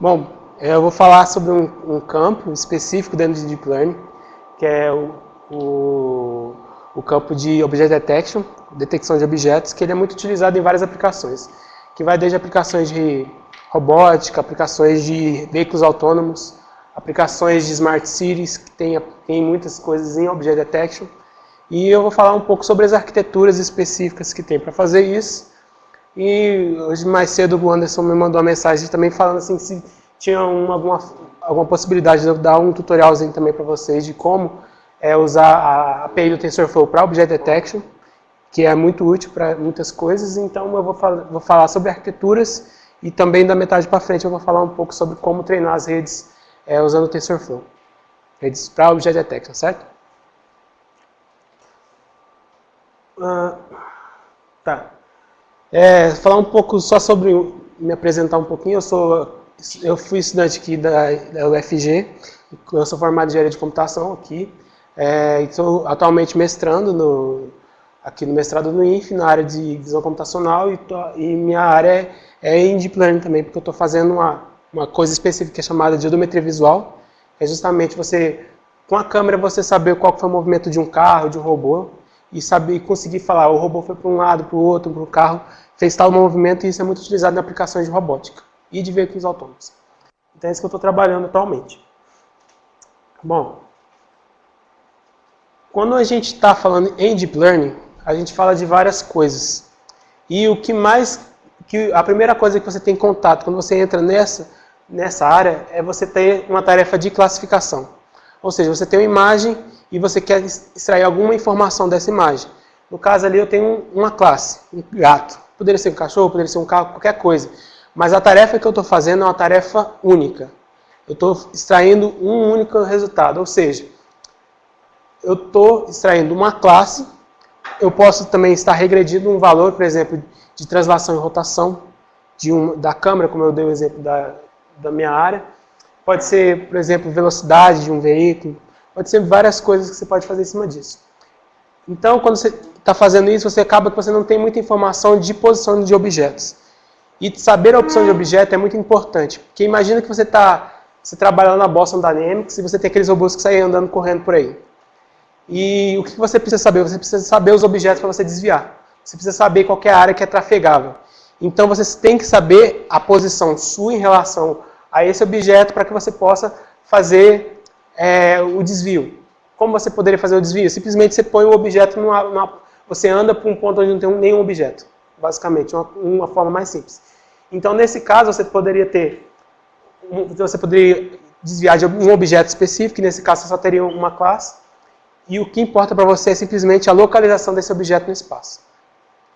Bom, eu vou falar sobre um campo específico dentro de Deep Learning, que é o campo de Object Detection, detecção de objetos, que ele é muito utilizado em várias aplicações, que vai desde aplicações de robótica, aplicações de veículos autônomos, aplicações de Smart Cities, que tem muitas coisas em Object Detection, e eu vou falar um pouco sobre as arquiteturas específicas que tem para fazer isso. E hoje mais cedo o Anderson me mandou uma mensagem também falando assim se tinha alguma possibilidade de eu dar um tutorialzinho também para vocês de como usar a API do TensorFlow para Object Detection, que é muito útil para muitas coisas. Então eu vou falar sobre arquiteturas e também da metade para frente eu vou falar um pouco sobre como treinar as redes usando o TensorFlow. Redes para Object Detection, certo? Tá. Falar um pouco só sobre me apresentar um pouquinho. Eu fui estudante aqui da UFG, eu sou formado em engenharia de computação aqui, estou atualmente mestrando aqui no mestrado no INF, na área de visão computacional, e minha área é em Deep Learning também, porque eu estou fazendo uma coisa específica que é chamada de odometria visual, é justamente com a câmera você saber qual foi o movimento de um carro, de um robô, e conseguir falar, o robô foi para um lado, para o outro, para o carro, fez tal movimento, e isso é muito utilizado em aplicações de robótica e de veículos autônomos. Então é isso que eu estou trabalhando atualmente. Bom, quando a gente está falando em Deep Learning, a gente fala de várias coisas. E a primeira coisa que você tem contato quando você entra nessa área é você ter uma tarefa de classificação. Ou seja, você tem uma imagem e você quer extrair alguma informação dessa imagem. No caso ali eu tenho uma classe, um gato. Poderia ser um cachorro, poderia ser um carro, qualquer coisa. Mas a tarefa que eu estou fazendo é uma tarefa única. Eu estou extraindo um único resultado. Ou seja, eu estou extraindo uma classe. Eu posso também estar regredindo um valor, por exemplo, de translação e rotação da câmera, como eu dei o exemplo da minha área. Pode ser, por exemplo, velocidade de um veículo. Pode ser várias coisas que você pode fazer em cima disso. Então, quando você está fazendo isso, você acaba que você não tem muita informação de posição de objetos. E saber a opção de objeto é muito importante. Porque imagina que você trabalha na Boston Dynamics e você tem aqueles robôs que saem andando, correndo por aí. E o que você precisa saber? Você precisa saber os objetos para você desviar. Você precisa saber qual é a área que é trafegável. Então, você tem que saber a posição sua em relação a esse objeto para que você possa fazer o desvio. Como você poderia fazer o desvio? Simplesmente você põe o objeto você anda para um ponto onde não tem nenhum objeto. Basicamente, uma forma mais simples. Então, nesse caso, você poderia desviar de um objeto específico, e nesse caso você só teria uma classe, e o que importa para você é simplesmente a localização desse objeto no espaço.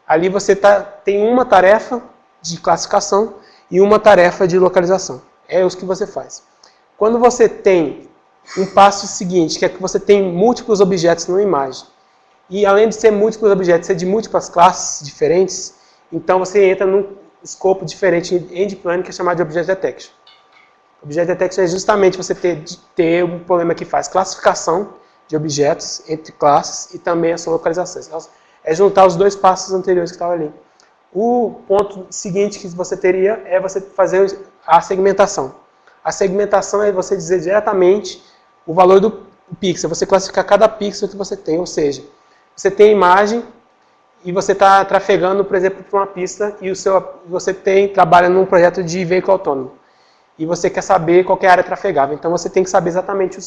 Ali você tem uma tarefa de classificação e uma tarefa de localização. É isso que você faz. Quando você tem um passo seguinte, que é que você tem múltiplos objetos numa imagem, e além de ser múltiplos objetos, ser de múltiplas classes diferentes, então você entra num escopo diferente em Deep Learning, que é chamado de Object Detection. Object Detection é justamente você ter um problema que faz classificação de objetos entre classes e também a sua localização. É juntar os dois passos anteriores que estavam ali. O ponto seguinte que você teria é você fazer a segmentação. A segmentação é você dizer diretamente o valor do pixel, você classificar cada pixel que você tem, ou seja, você tem a imagem e você está trafegando, por exemplo, para uma pista e você trabalha num projeto de veículo autônomo. E você quer saber qual é a área trafegável. Então você tem que saber exatamente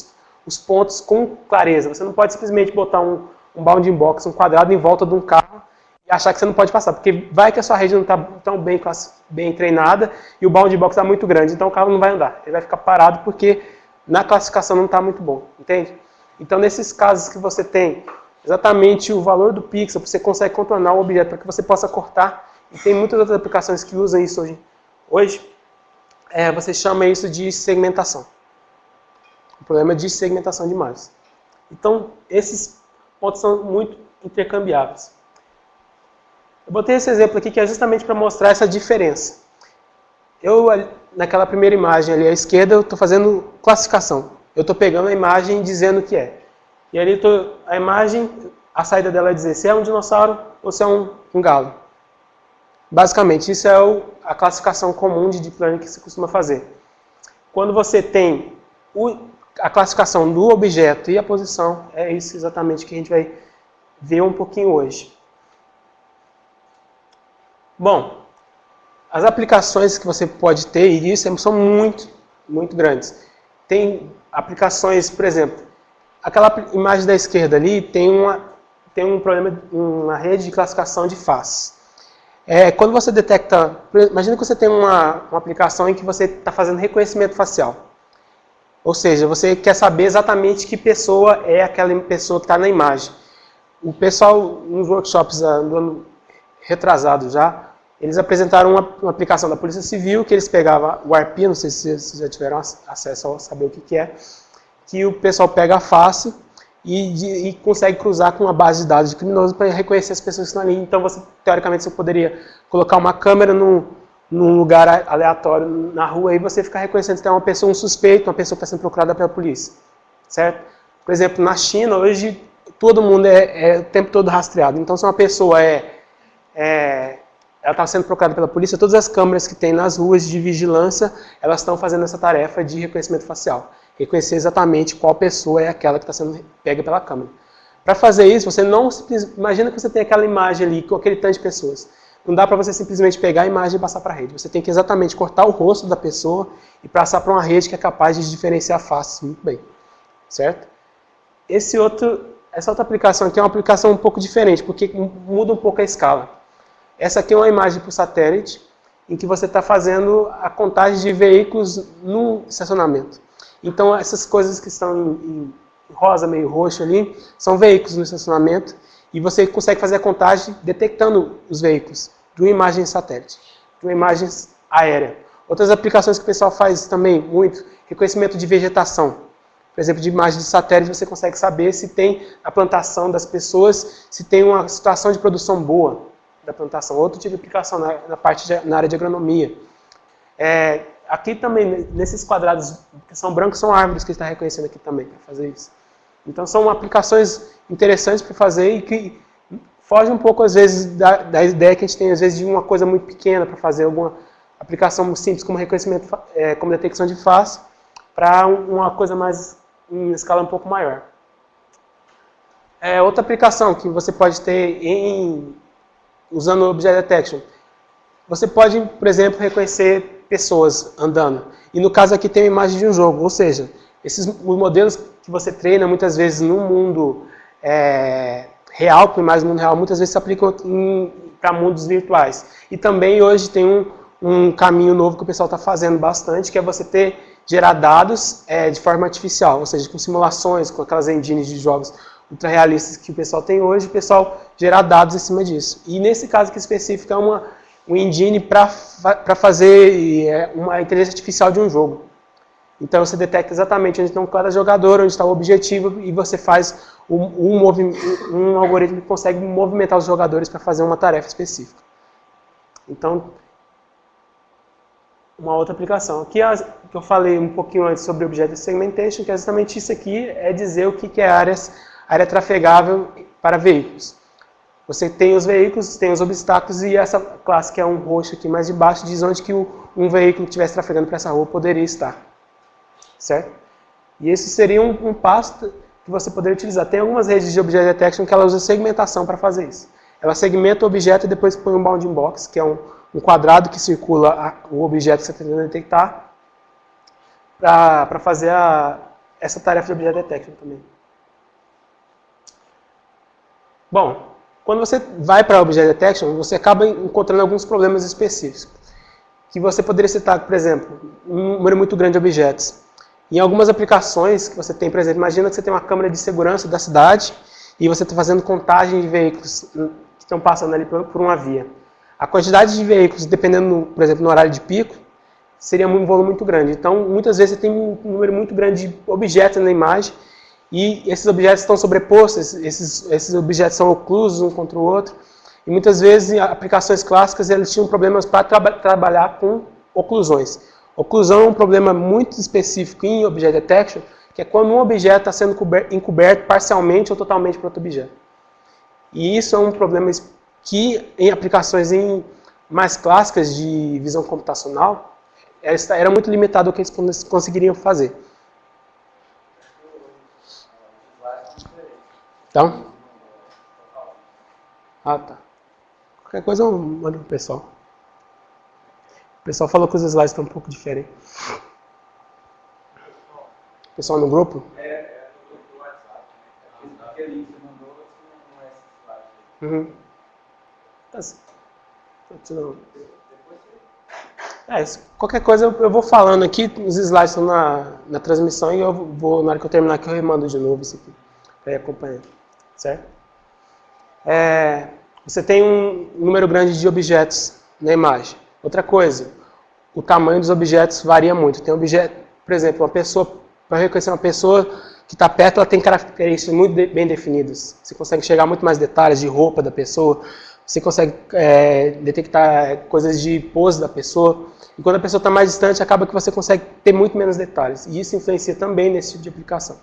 os pontos com clareza. Você não pode simplesmente botar um bounding box, um quadrado em volta de um carro e achar que você não pode passar. Porque vai que a sua rede não está tão bem treinada e o bounding box está muito grande. Então o carro não vai andar. Ele vai ficar parado porque na classificação não está muito bom. Entende? Então nesses casos que você tem exatamente o valor do pixel, você consegue contornar o objeto para que você possa cortar. E tem muitas outras aplicações que usam isso hoje. Você chama isso de segmentação. O problema é de segmentação de imagens. Então, esses pontos são muito intercambiáveis. Eu botei esse exemplo aqui que é justamente para mostrar essa diferença. Naquela primeira imagem ali à esquerda, eu estou fazendo classificação. Eu estou pegando a imagem e dizendo o que é. E ali a imagem, a saída dela é dizer se é um dinossauro ou se é um galo. Basicamente, isso é a classificação comum de Deep Learning que se costuma fazer. quando você tem a classificação do objeto e a posição, é isso exatamente que a gente vai ver um pouquinho hoje. Bom, as aplicações que você pode ter, e isso são muito grandes. Tem aplicações, por exemplo, aquela imagem da esquerda ali tem um problema, uma rede de classificação de faces. Quando você detecta, imagina que você tem uma aplicação em que você está fazendo reconhecimento facial. Ou seja, você quer saber exatamente que pessoa é aquela pessoa que está na imagem. O pessoal, nos workshops do ano retrasado já, eles apresentaram uma aplicação da Polícia Civil, que eles pegavam o ARP, não sei se vocês já tiveram acesso a saber o que é, que o pessoal pega a face e consegue cruzar com uma base de dados de criminosos para reconhecer as pessoas que estão ali. Então, teoricamente, você poderia colocar uma câmera num lugar aleatório na rua e você ficar reconhecendo se tem uma pessoa, um suspeito, uma pessoa que está sendo procurada pela polícia. Certo? Por exemplo, na China, hoje, todo mundo é o tempo todo rastreado. Então, se uma pessoa ela está sendo procurada pela polícia, todas as câmeras que tem nas ruas de vigilância, elas estão fazendo essa tarefa de reconhecimento facial. Reconhecer exatamente qual pessoa é aquela que está sendo pega pela câmera. Para fazer isso, você não imagina que você tem aquela imagem ali com aquele tanto de pessoas. Não dá para você simplesmente pegar a imagem e passar para a rede. Você tem que exatamente cortar o rosto da pessoa e passar para uma rede que é capaz de diferenciar faces muito bem. Certo? Essa outra aplicação aqui é uma aplicação um pouco diferente, porque muda um pouco a escala. Essa aqui é uma imagem por satélite, em que você está fazendo a contagem de veículos no estacionamento. Então, essas coisas que estão em rosa, meio roxo ali, são veículos no estacionamento, e você consegue fazer a contagem detectando os veículos de uma imagem satélite, de uma imagem aérea. Outras aplicações que o pessoal faz também muito, reconhecimento de vegetação. Por exemplo, de imagem de satélite, você consegue saber se tem a plantação das pessoas, se tem uma situação de produção boa da plantação. Outro tipo de aplicação na área de agronomia. Aqui também, nesses quadrados que são brancos, são árvores que está reconhecendo aqui também para fazer isso. Então são aplicações interessantes para fazer e que fogem um pouco, às vezes, da ideia que a gente tem, às vezes, de uma coisa muito pequena para fazer alguma aplicação simples como reconhecimento, como detecção de face, para uma coisa mais em escala um pouco maior. Outra aplicação que você pode ter usando o Object Detection. Você pode, por exemplo, reconhecer pessoas andando. E no caso aqui tem a imagem de um jogo, ou seja, os modelos que você treina muitas vezes no mundo real, com imagens no mundo real, muitas vezes se aplicam para mundos virtuais. E também hoje tem um caminho novo que o pessoal está fazendo bastante, que é você gerar dados de forma artificial, ou seja, com simulações, com aquelas engines de jogos ultra realistas que o pessoal tem hoje, o pessoal gerar dados em cima disso. E nesse caso aqui específico é uma engine para fazer uma inteligência artificial de um jogo. Então você detecta exatamente onde está cada jogador, onde está o objetivo, e você faz um algoritmo que consegue movimentar os jogadores para fazer uma tarefa específica. Então, uma outra aplicação. Aqui que eu falei um pouquinho antes sobre Object Segmentation, que é exatamente isso aqui, é dizer o que é área trafegável para veículos. Você tem os veículos, tem os obstáculos, e essa classe que é um roxo aqui mais de baixo diz onde que um veículo que estivesse trafegando para essa rua poderia estar. Certo? E esse seria um passo que você poderia utilizar. Tem algumas redes de Object Detection que ela usa segmentação para fazer isso. Ela segmenta o objeto e depois põe um bounding box, que é um quadrado que circula o objeto que você está tentando detectar, para fazer essa tarefa de Object Detection também. Bom, quando você vai para Object Detection, você acaba encontrando alguns problemas específicos. Que você poderia citar, por exemplo, um número muito grande de objetos. Em algumas aplicações que você tem, por exemplo, imagina que você tem uma câmera de segurança da cidade e você está fazendo contagem de veículos que estão passando ali por uma via. A quantidade de veículos, dependendo, por exemplo, no horário de pico, seria um volume muito grande. Então, muitas vezes você tem um número muito grande de objetos na imagem e esses objetos estão sobrepostos, esses objetos são oclusos um contra o outro. E muitas vezes, em aplicações clássicas, eles tinham problemas para trabalhar com oclusões. Oclusão é um problema muito específico em Object Detection, que é quando um objeto está sendo encoberto parcialmente ou totalmente por outro objeto. E isso é um problema que, em aplicações mais clássicas de visão computacional, era muito limitado o que eles conseguiriam fazer. Então? Ah, tá. Qualquer coisa eu mando pro pessoal. O pessoal falou que os slides estão um pouco diferentes. O pessoal no grupo? É no grupo do WhatsApp. Aquele link que você mandou não é esse slide. Uhum. Qualquer coisa eu vou falando aqui, os slides estão na transmissão e eu vou, na hora que eu terminar aqui, eu remando de novo isso aqui, para ir acompanhando, certo? Você tem um número grande de objetos na imagem. Outra coisa, o tamanho dos objetos varia muito. Tem objeto, por exemplo, uma pessoa, para reconhecer uma pessoa que está perto, ela tem características muito bem definidas. Você consegue chegar a muito mais detalhes de roupa da pessoa, você consegue detectar coisas de pose da pessoa. E quando a pessoa está mais distante, acaba que você consegue ter muito menos detalhes. E isso influencia também nesse tipo de aplicação.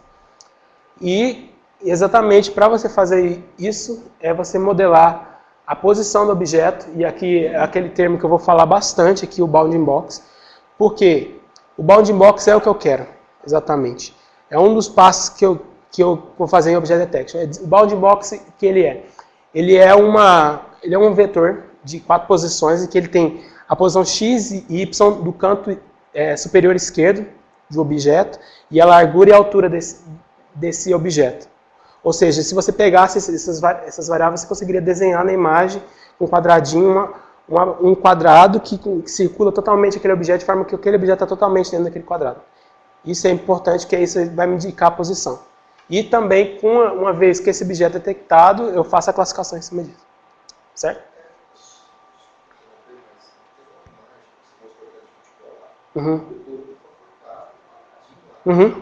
E exatamente para você fazer isso, é você modelar a posição do objeto, e aqui é aquele termo que eu vou falar bastante aqui, o bounding box. Por quê? O bounding box é o que eu quero, exatamente. É um dos passos que eu vou fazer em Object Detection. O bounding box, que ele é? Ele é um vetor de 4 posições, em que ele tem a posição x e y do canto superior esquerdo do objeto, e a largura e a altura desse objeto. Ou seja, se você pegasse essas variáveis, você conseguiria desenhar na imagem um quadradinho, um quadrado que circula totalmente aquele objeto, de forma que aquele objeto está totalmente dentro daquele quadrado. Isso é importante, porque isso vai me indicar a posição. E também, uma vez que esse objeto é detectado, eu faço a classificação em cima disso. Certo?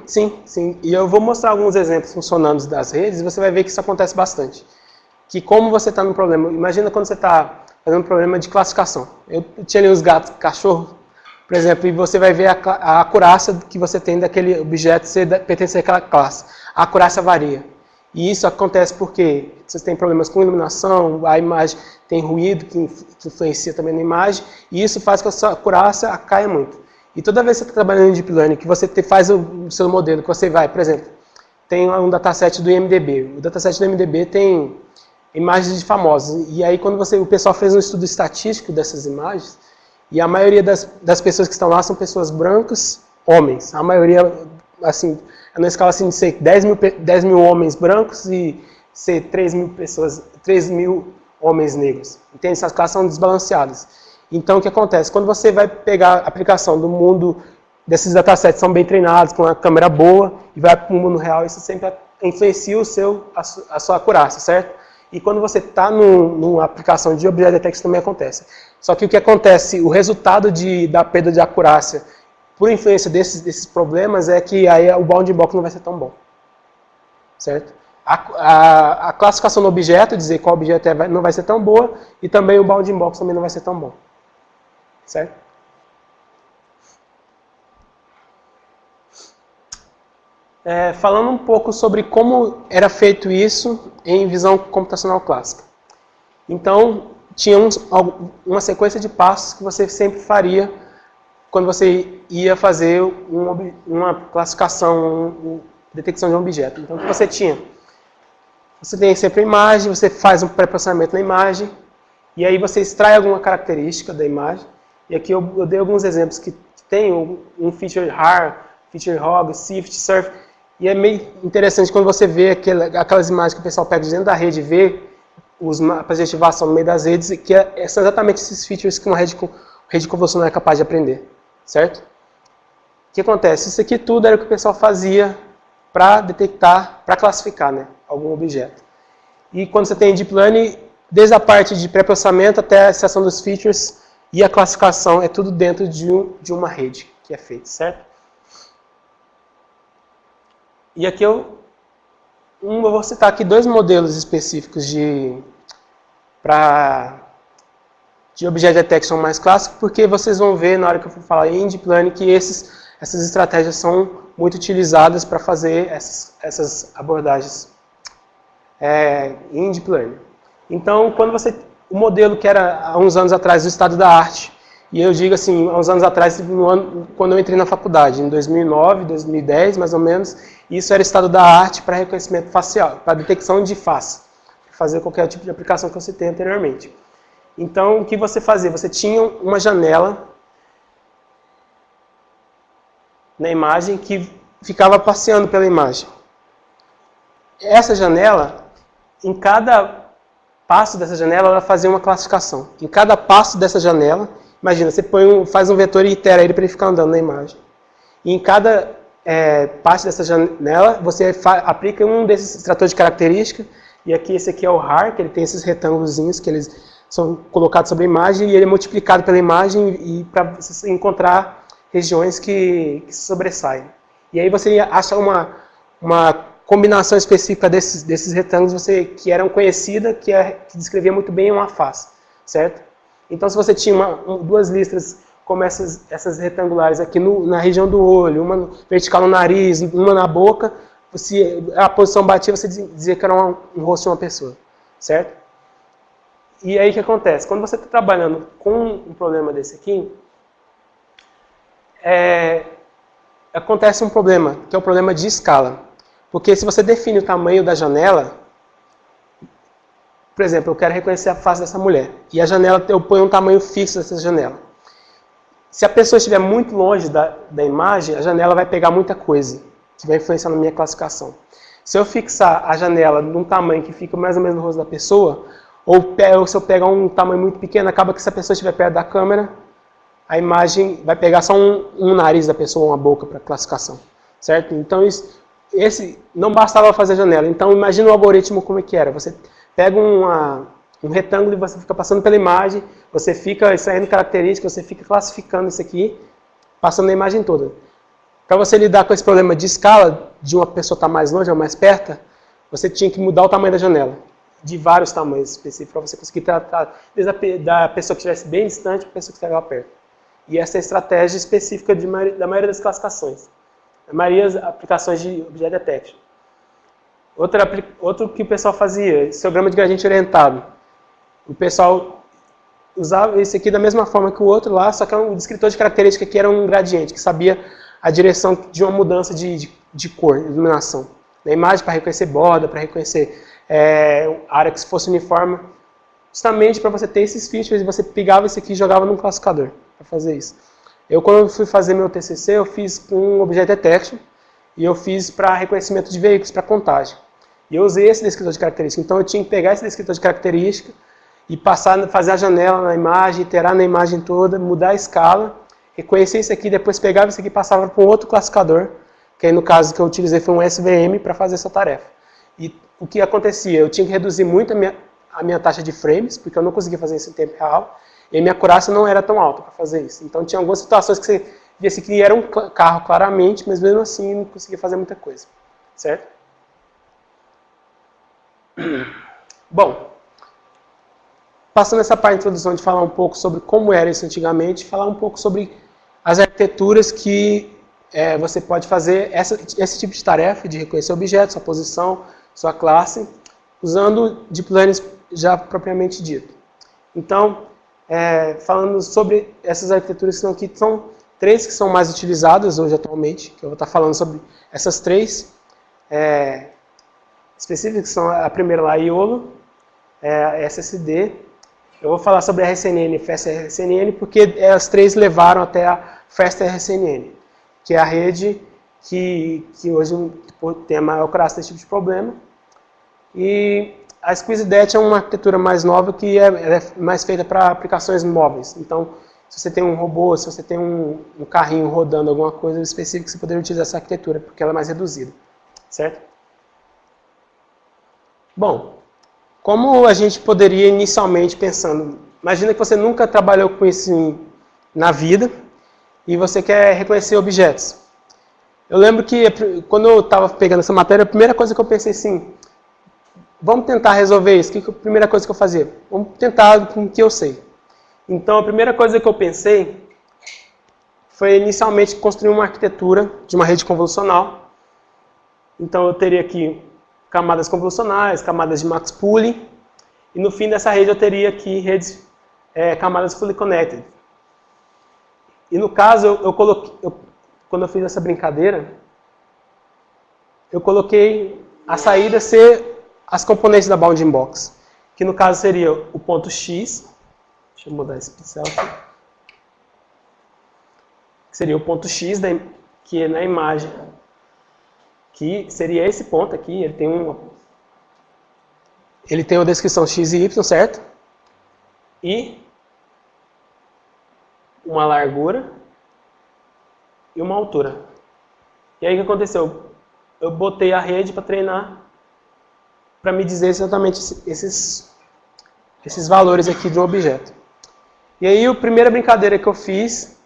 Sim, sim. E eu vou mostrar alguns exemplos funcionando das redes, e você vai ver que isso acontece bastante. Que como você está no problema, imagina quando você está fazendo um problema de classificação. Eu tinha ali os gatos, cachorro, por exemplo, e você vai ver a acurácia que você tem daquele objeto se pertencer àquela classe. A acurácia varia. E isso acontece porque você tem problemas com iluminação, a imagem tem ruído que influencia também na imagem, e isso faz com que a sua acurácia caia muito. E toda vez que você está trabalhando em Deep Learning, que você faz o seu modelo, que você vai, por exemplo, tem um dataset do IMDb. O dataset do IMDb tem imagens de famosos. E aí quando o pessoal fez um estudo estatístico dessas imagens, e a maioria das pessoas que estão lá são pessoas brancas, homens. A maioria, assim, na escala assim, de ser 10 mil homens brancos e ser 3 mil homens negros. Entende? Essas classes são desbalanceadas. Então, o que acontece? Quando você vai pegar a aplicação do mundo, desses datasets são bem treinados, com uma câmera boa, e vai para o mundo real, isso sempre influencia a sua acurácia, certo? E quando você está numa aplicação de Object Detection também acontece. Só que o que acontece, o resultado da perda de acurácia, por influência desses problemas, é que aí o bounding box não vai ser tão bom. Certo? A classificação do objeto, dizer qual objeto não vai ser tão boa, e também o bounding box também não vai ser tão bom. Certo? Falando um pouco sobre como era feito isso em visão computacional clássica. Então, tinha uma sequência de passos que você sempre faria quando você ia fazer uma classificação, uma detecção de um objeto. Então, o que você tinha? Você tem sempre a imagem, você faz um pré-processamento na imagem, e aí você extrai alguma característica da imagem. E aqui eu dei alguns exemplos que tem um feature har, feature hog, sift, surf. E é meio interessante quando você vê aquelas imagens que o pessoal pega dentro da rede e vê os mapas de ativação no meio das redes, que são exatamente esses features que uma rede convolucional é capaz de aprender. Certo? O que acontece? Isso aqui tudo era o que o pessoal fazia para detectar, para classificar, né, algum objeto. E quando você tem Deep Learning, desde a parte de pré-processamento até a extração dos features e a classificação, é tudo dentro de uma rede que é feito, certo? E aqui eu vou citar aqui 2 modelos específicos de Object Detection mais clássico, porque vocês vão ver na hora que eu for falar em Deep Learning que essas estratégias são muito utilizadas para fazer essas abordagens em Deep Learning. Então, o modelo que era há uns anos atrás do estado da arte, E eu digo assim, há uns anos atrás, quando eu entrei na faculdade, em 2009, 2010, mais ou menos, isso era estado da arte para reconhecimento facial, para detecção de face, para fazer qualquer tipo de aplicação que eu citei anteriormente. Então, o que você fazia? Você tinha uma janela na imagem que ficava passeando pela imagem. Essa janela, em cada passo dessa janela, ela fazia uma classificação. Em cada passo dessa janela, imagina, você faz um vetor e itera ele para ele ficar andando na imagem. E em cada parte dessa janela, você aplica um desses extratores de característica. E aqui, esse aqui é o RAR, que ele tem esses retângulozinhos que eles são colocados sobre a imagem e ele é multiplicado pela imagem e para você encontrar regiões que se sobressaem. E aí você acha uma combinação específica desses retângulos que eram conhecidas, que descrevia muito bem uma face, certo? Então, se você tinha duas listras como essas retangulares aqui na região do olho, uma vertical no nariz, uma na boca, a posição batia, você dizia que era um rosto de uma pessoa, certo? E aí o que acontece? Quando você está trabalhando com um problema desse aqui, acontece um problema, que é o problema de escala. Porque se você define o tamanho da janela, por exemplo, eu quero reconhecer a face dessa mulher, e a janela, eu ponho um tamanho fixo dessa janela. Se a pessoa estiver muito longe da imagem, a janela vai pegar muita coisa, que vai influenciar na minha classificação. Se eu fixar a janela num tamanho que fica mais ou menos no rosto da pessoa, ou se eu pegar um tamanho muito pequeno, acaba que se a pessoa estiver perto da câmera, a imagem vai pegar só um nariz da pessoa, uma boca para classificação, certo? Então, não bastava fazer a janela. Então, imagina o algoritmo como é que era. Você pega um retângulo e você fica passando pela imagem, você fica extraindo características, você fica classificando isso aqui, passando na imagem toda. Para você lidar com esse problema de escala, de uma pessoa estar mais longe ou mais perto, você tinha que mudar o tamanho da janela, de vários tamanhos específicos, para você conseguir tratar desde da pessoa que estivesse bem distante para a pessoa que estava perto. E essa é a estratégia específica da maioria das classificações. A maioria das aplicações de Object Detection. Outro que o pessoal fazia, histograma de gradiente orientado. O pessoal usava esse aqui da mesma forma que o outro lá, só que o descritor de característica aqui era um gradiente, que sabia a direção de uma mudança de cor, de iluminação. Na imagem, para reconhecer borda, para reconhecer área que fosse uniforme. Justamente para você ter esses features, você pegava esse aqui e jogava num classificador para fazer isso. Quando eu fui fazer meu TCC, eu fiz com Object Detection e eu fiz para reconhecimento de veículos, para contagem. E eu usei esse descritor de característica. Então eu tinha que pegar esse descritor de característica e fazer a janela na imagem, iterar na imagem toda, mudar a escala, reconhecer isso aqui, depois pegava isso aqui e passava para um outro classificador, que aí no caso que eu utilizei foi um SVM para fazer essa tarefa. E o que acontecia? Eu tinha que reduzir muito a minha taxa de frames, porque eu não conseguia fazer isso em tempo real, e a minha acurácia não era tão alta para fazer isso. Então tinha algumas situações que você via que era um carro claramente, mas mesmo assim não conseguia fazer muita coisa. Certo? Bom, passando essa parte de introdução de falar um pouco sobre como era isso antigamente, falar um pouco sobre as arquiteturas que você pode fazer esse tipo de tarefa de reconhecer objetos, sua posição, sua classe, usando Deep Learning já propriamente dito. Então, falando sobre essas arquiteturas que aqui, são três que são mais utilizadas hoje atualmente, que eu vou estar falando sobre essas três específicas, que são a primeira lá, YOLO, a SSD. Eu vou falar sobre a RSNN e FastRSNN porque as três levaram até a FastRSNN, que é a rede que hoje tem a maior acurácia desse tipo de problema. E a SqueezeDet é uma arquitetura mais nova que é mais feita para aplicações móveis. Então, se você tem um robô, se você tem um carrinho rodando alguma coisa específica, você poderia utilizar essa arquitetura, porque ela é mais reduzida. Certo? Bom, como a gente poderia inicialmente pensando, imagina que você nunca trabalhou com isso na vida e você quer reconhecer objetos. Eu lembro que quando eu estava pegando essa matéria, a primeira coisa que eu pensei assim, vamos tentar resolver isso. Que é a primeira coisa que eu fazia? Vamos tentar com o que eu sei. Então, a primeira coisa que eu pensei foi inicialmente construir uma arquitetura de uma rede convolucional. Então, eu teria aqui camadas convolucionais, camadas de max pooling, e no fim dessa rede eu teria aqui camadas fully connected. E no caso, quando eu fiz essa brincadeira, eu coloquei a saída ser as componentes da bounding box, que no caso seria o ponto X, deixa eu mudar esse pincel aqui, que seria o ponto X, que é na imagem, que seria esse ponto aqui, ele tem uma descrição X e Y, certo? E uma largura e uma altura. E aí o que aconteceu? Eu botei a rede para treinar, para me dizer exatamente esses valores aqui de um objeto. E aí a primeira brincadeira que eu fiz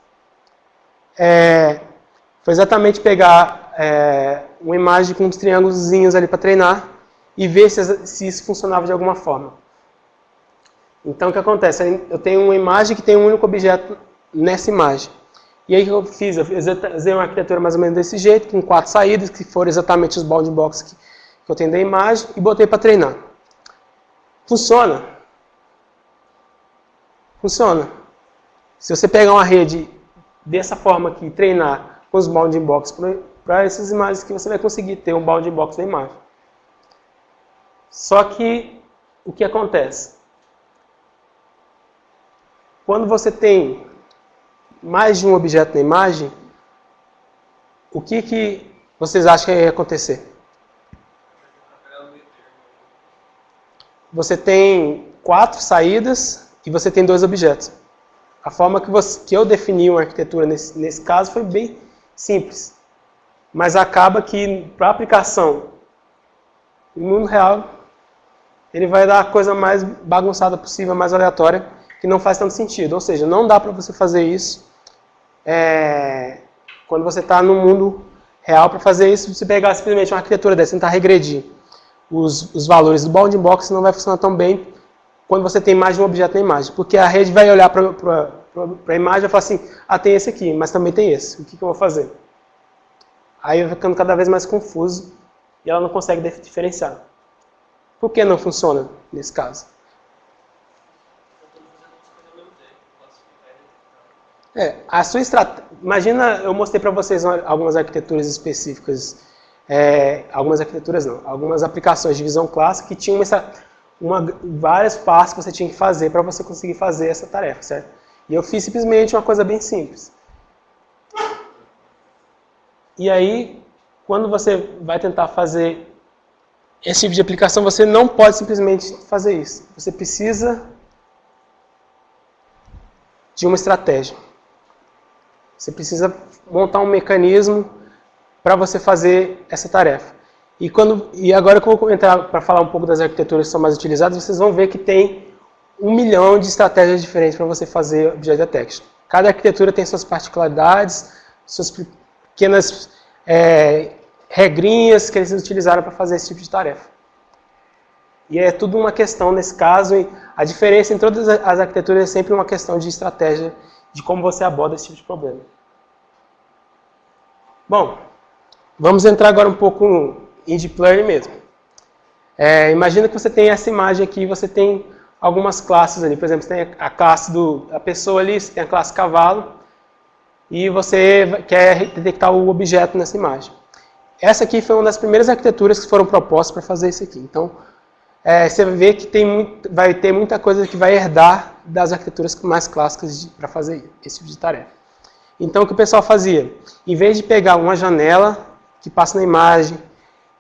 foi exatamente pegar uma imagem com uns triângulozinhos ali para treinar e ver se isso funcionava de alguma forma. Então o que acontece? Eu tenho uma imagem que tem um único objeto nessa imagem. E aí o que eu fiz? Eu usei uma arquitetura mais ou menos desse jeito, com 4 saídas, que foram exatamente os bounding boxes que eu tenho da imagem, e botei para treinar. Funciona? Funciona. Se você pegar uma rede dessa forma aqui e treinar com os bounding boxes para essas imagens que você vai conseguir ter um bounding box da imagem. Só que o que acontece? Quando você tem mais de um objeto na imagem, o que vocês acham que ia acontecer? Você tem 4 saídas e você tem 2 objetos. A forma que eu defini uma arquitetura nesse caso foi bem simples. Mas acaba que, para a aplicação no mundo real, ele vai dar a coisa mais bagunçada possível, mais aleatória, que não faz tanto sentido. Ou seja, não dá para você fazer isso quando você está no mundo real. Para fazer isso, você pegar simplesmente uma arquitetura dessa e tentar regredir os valores do bounding box, não vai funcionar tão bem quando você tem mais de um objeto na imagem. Porque a rede vai olhar para a imagem e vai falar assim, tem esse aqui, mas também tem esse. O que eu vou fazer? Aí vai ficando cada vez mais confuso e ela não consegue diferenciar. Por que não funciona nesse caso? A sua estratégia... Imagina, eu mostrei para vocês algumas arquiteturas específicas, algumas aplicações de visão clássica que tinham vários passos que você tinha que fazer para você conseguir fazer essa tarefa, certo? E eu fiz simplesmente uma coisa bem simples. E aí, quando você vai tentar fazer esse tipo de aplicação, você não pode simplesmente fazer isso. Você precisa de uma estratégia. Você precisa montar um mecanismo para você fazer essa tarefa. E agora que eu vou entrar para falar um pouco das arquiteturas que são mais utilizadas, vocês vão ver que tem 1 milhão de estratégias diferentes para você fazer Object Detection. Cada arquitetura tem suas particularidades, suas pequenas regrinhas que eles utilizaram para fazer esse tipo de tarefa. E é tudo uma questão, nesse caso, a diferença em todas as arquiteturas é sempre uma questão de estratégia, de como você aborda esse tipo de problema. Bom, vamos entrar agora um pouco em Deep Learning mesmo. Imagina que você tem essa imagem aqui, você tem algumas classes ali. Por exemplo, você tem a classe da pessoa ali, você tem a classe cavalo, e você quer detectar o objeto nessa imagem. Essa aqui foi uma das primeiras arquiteturas que foram propostas para fazer isso aqui. Então, você vê que vai ter muita coisa que vai herdar das arquiteturas mais clássicas para fazer esse tipo de tarefa. Então, o que o pessoal fazia? Em vez de pegar uma janela que passa na imagem,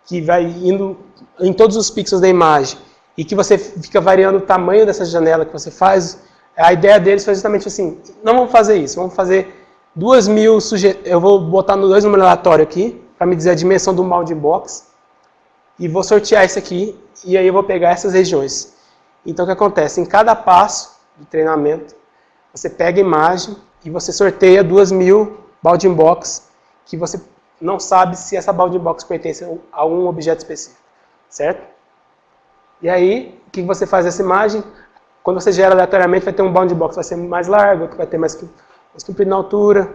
que vai indo em todos os pixels da imagem, e que você fica variando o tamanho dessa janela que você faz, a ideia deles foi justamente assim, não vamos fazer isso, vamos fazer 2.000 sujeitos, eu vou botar no 2 números aleatórios aqui, para me dizer a dimensão do bounding box, e vou sortear isso aqui, e aí eu vou pegar essas regiões. Então o que acontece? Em cada passo de treinamento, você pega a imagem e você sorteia 2.000 bounding box, que você não sabe se essa bounding box pertence a um objeto específico, certo? E aí, o que você faz nessa imagem? Quando você gera aleatoriamente, vai ter um bounding box que vai ser mais largo, que vai ter mais comprido na altura.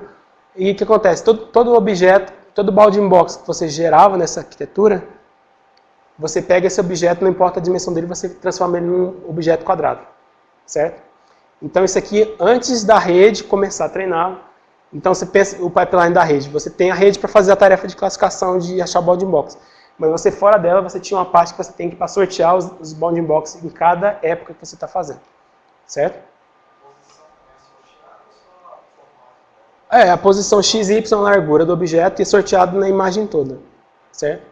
E o que acontece? Todo objeto, todo bounding box que você gerava nessa arquitetura, você pega esse objeto, não importa a dimensão dele, você transforma ele num objeto quadrado, certo? Então isso aqui, antes da rede começar a treinar, Então você pensa o pipeline da rede. Você tem a rede para fazer a tarefa de classificação de achar o bounding box. Mas você fora dela, você tinha uma parte que você tem que para sortear os bounding box em cada época que você está fazendo. Certo? A posição x, y, largura do objeto e sorteado na imagem toda. Certo?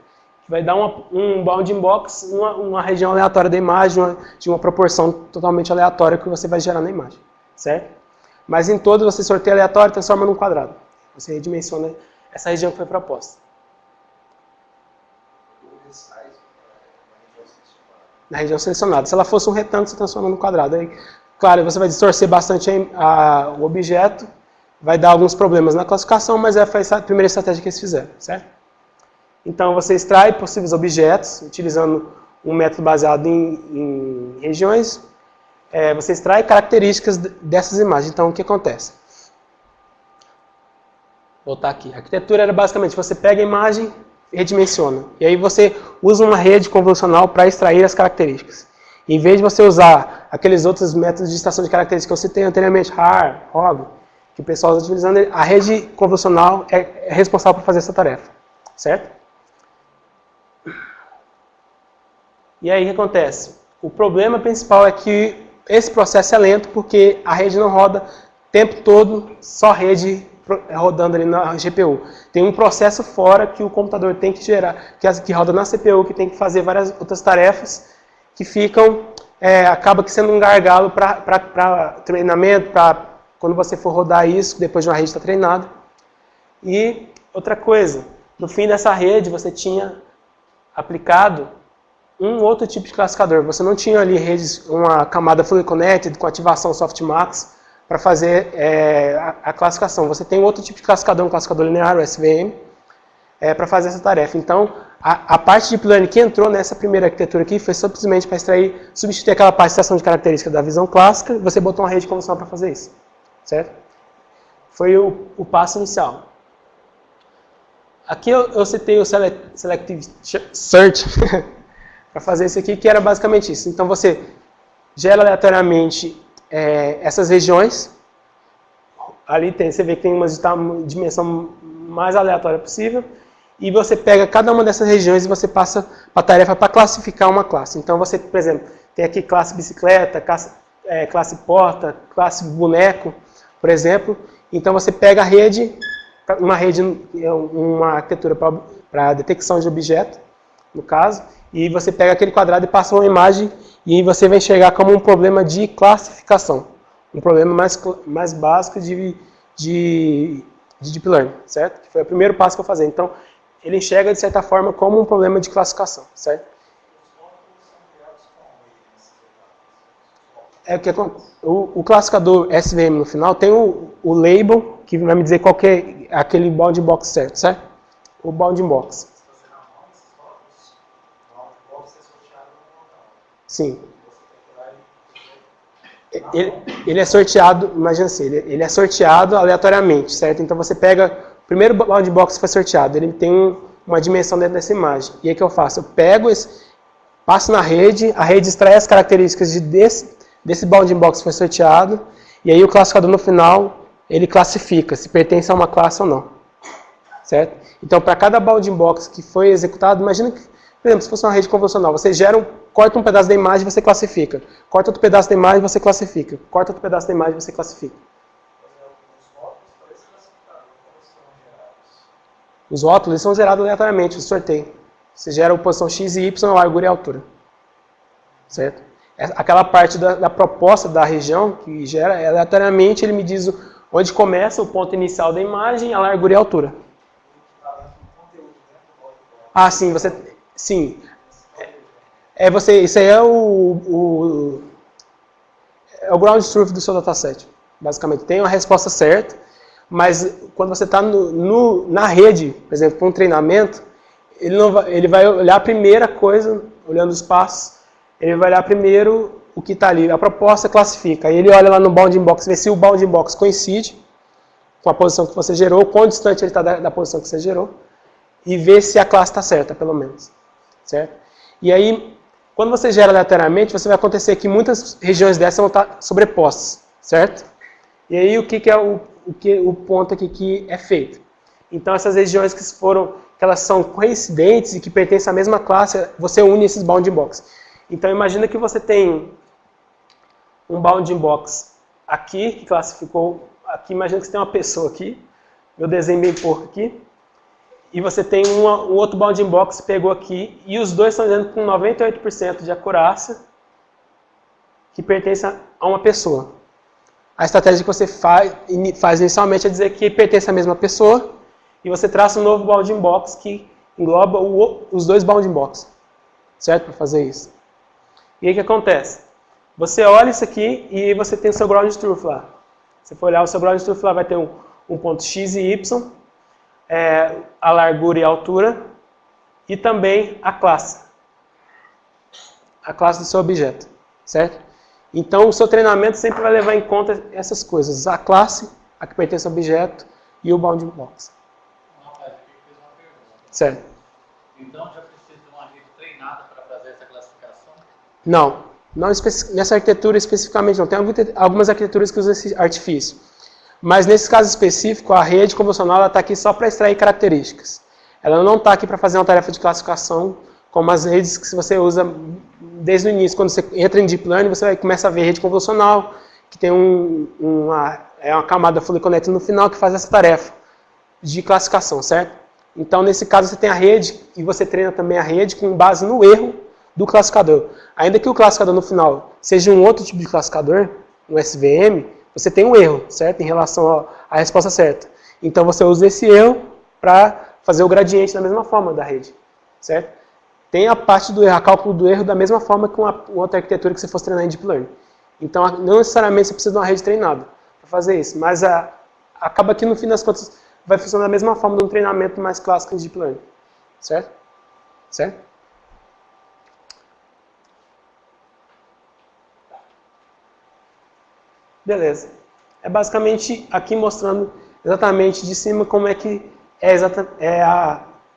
Vai dar um bounding box, uma região aleatória da imagem, de uma proporção totalmente aleatória que você vai gerar na imagem. Certo? Mas em todos você sorteia aleatório e transforma num quadrado. Você redimensiona essa região que foi proposta. Na região selecionada. Se ela fosse um retângulo, você transforma num quadrado. Aí, claro, você vai distorcer bastante o objeto, vai dar alguns problemas na classificação, mas essa foi a primeira estratégia que eles fizeram, certo? Então, você extrai possíveis objetos, utilizando um método baseado em regiões. Você extrai características dessas imagens. Então, o que acontece? Vou voltar aqui. A arquitetura era basicamente, você pega a imagem, redimensiona. E aí você usa uma rede convolucional para extrair as características. Em vez de você usar aqueles outros métodos de extração de características que eu citei anteriormente, RAR, ROG, que o pessoal está utilizando, a rede convolucional é responsável por fazer essa tarefa. Certo? E aí o que acontece? O problema principal é que esse processo é lento porque a rede não roda o tempo todo, só rede rodando ali na GPU. Tem um processo fora que o computador tem que gerar, que roda na CPU, que tem que fazer várias outras tarefas que ficam, acaba que sendo um gargalo para treinamento, para quando você for rodar isso, depois de uma rede estar treinada. E outra coisa, no fim dessa rede você tinha aplicado um outro tipo de classificador. Você não tinha ali redes, uma camada fully connected com ativação softmax para fazer a classificação. Você tem outro tipo de classificador, um classificador linear, o SVM, para fazer essa tarefa. Então, a parte de Deep Learning que entrou nessa primeira arquitetura aqui foi simplesmente para substituir aquela parte de extração de características da visão clássica, e você botou uma rede convolucional para fazer isso. Certo? Foi o passo inicial. Aqui eu citei o Selective Search para fazer isso aqui, que era basicamente isso. Então você gera aleatoriamente essas regiões. Ali você vê que tem uma dimensão mais aleatória possível. E você pega cada uma dessas regiões e você passa a tarefa para classificar uma classe. Então você, por exemplo, tem aqui classe bicicleta, classe porta, classe boneco, por exemplo. Então você pega a rede, uma arquitetura para detecção de objeto, no caso, e você pega aquele quadrado e passa uma imagem e você vai enxergar como um problema de classificação. Um problema mais básico de Deep Learning, certo? Que foi o primeiro passo que eu fazer. Então, ele enxerga, de certa forma, como um problema de classificação, certo? O classificador SVM no final tem o label, que vai me dizer qual que é aquele bounding box certo? O bounding box. Sim. Ele é sorteado, imagina assim, ele é sorteado aleatoriamente, certo? Então você pega, o primeiro bounding box que foi sorteado, ele tem uma dimensão dentro dessa imagem. E aí o que eu faço? Eu pego passo na rede, a rede extrai as características desse bounding box que foi sorteado, e aí o classificador no final, ele classifica se pertence a uma classe ou não. Certo? Então para cada bounding box que foi executado, imagina que, por exemplo, se fosse uma rede convolucional, você corta um pedaço da imagem e você classifica. Corta outro pedaço da imagem e você classifica. Corta outro pedaço da imagem e você classifica. Os rótulos são gerados aleatoriamente, no sorteio. Você gera a posição x e y, largura e altura. Certo? Aquela parte da proposta da região que gera, aleatoriamente ele me diz onde começa o ponto inicial da imagem, a largura e a altura. Ah, sim, sim. Isso aí é o ground truth do seu dataset. Basicamente, tem uma resposta certa, mas quando você está na rede, por exemplo, para um treinamento, ele vai olhar a primeira coisa, olhando os passos, ele vai olhar primeiro o que está ali. A proposta classifica. Aí ele olha lá no bounding box, vê se o bounding box coincide com a posição que você gerou, quão distante ele está da posição que você gerou, e vê se a classe está certa, pelo menos. Certo? E aí, quando você gera aleatoriamente, você vai acontecer que muitas regiões dessas vão estar sobrepostas, certo? E aí, o que é o ponto aqui que é feito. Então essas regiões que elas são coincidentes e que pertencem à mesma classe, você une esses bounding box. Então imagina que você tem um bounding box aqui, que classificou aqui, imagina que você tem uma pessoa aqui, meu desenho bem porco aqui, e você tem um outro bounding box que pegou aqui, e os dois estão dizendo com 98% de acurácia que pertence a uma pessoa. A estratégia que você faz inicialmente é dizer que pertence à mesma pessoa, e você traça um novo bounding box que engloba os dois bounding box, certo? Para fazer isso. E aí o que acontece? Você olha isso aqui e você tem o seu ground truth lá. Se você for olhar o seu ground truth lá, vai ter um ponto x e y, a largura e a altura, e também a classe do seu objeto, certo? Então o seu treinamento sempre vai levar em conta essas coisas, a classe, a que pertence ao objeto e o bounding box. Rapaz, aqui fez uma pergunta. Certo. Então já precisa de uma rede treinada para fazer essa classificação? Não nessa arquitetura especificamente não. Tem algumas arquiteturas que usam esse artifício. Mas nesse caso específico, a rede convolucional está aqui só para extrair características. Ela não está aqui para fazer uma tarefa de classificação, como as redes que você usa desde o início. Quando você entra em Deep Learning, você começa a ver rede convolucional, que tem uma camada fully connected no final que faz essa tarefa de classificação, certo? Então, nesse caso, você tem a rede e você treina também a rede com base no erro do classificador. Ainda que o classificador no final seja um outro tipo de classificador, um SVM, você tem um erro, certo? Em relação à resposta certa. Então você usa esse erro para fazer o gradiente da mesma forma da rede, certo? Tem a parte do erro, a cálculo do erro da mesma forma que uma outra arquitetura que você fosse treinar em Deep Learning. Então não necessariamente você precisa de uma rede treinada para fazer isso, mas acaba que no fim das contas vai funcionar da mesma forma de um treinamento mais clássico em Deep Learning, certo? Certo? Beleza. É basicamente aqui mostrando exatamente de cima como é que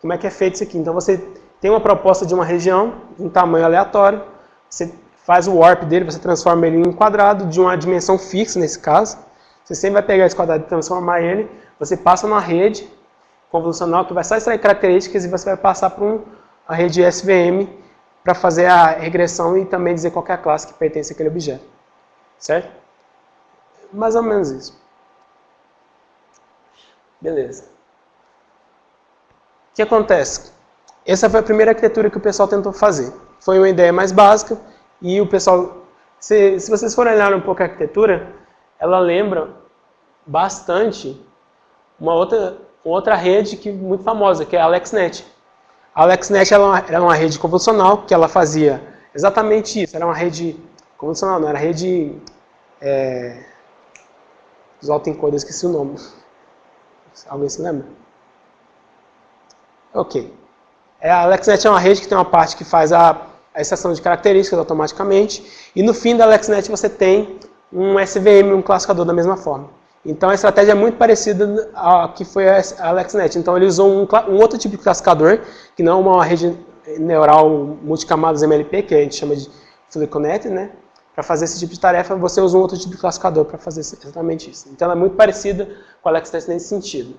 como é que é feito isso aqui. Então você tem uma proposta de uma região, de um tamanho aleatório, você faz o warp dele, você transforma ele em um quadrado de uma dimensão fixa nesse caso. Você sempre vai pegar esse quadrado e transformar ele, você passa numa rede convolucional que vai só extrair características e você vai passar para uma rede SVM para fazer a regressão e também dizer qual é a classe que pertence àquele objeto. Certo? Mais ou menos isso. Beleza. O que acontece? Essa foi a primeira arquitetura que o pessoal tentou fazer. Foi uma ideia mais básica e o pessoal... Se vocês forem olhar um pouco a arquitetura, ela lembra bastante uma outra rede muito famosa, que é a AlexNet. A AlexNet era uma rede convolucional que ela fazia exatamente isso. Era uma rede convolucional, não era rede... Os autoencoders, esqueci o nome. Alguém se lembra? Ok. A AlexNet é uma rede que tem uma parte que faz a extração de características automaticamente. E no fim da AlexNet você tem um SVM, um classificador da mesma forma. Então a estratégia é muito parecida à que foi a AlexNet. Então ele usou um outro tipo de classificador, que não é uma rede neural multicamadas MLP, que a gente chama de fully connected, né? Para fazer esse tipo de tarefa, você usa um outro tipo de classificador para fazer exatamente isso. Então, ela é muito parecida com a AlexNet nesse sentido.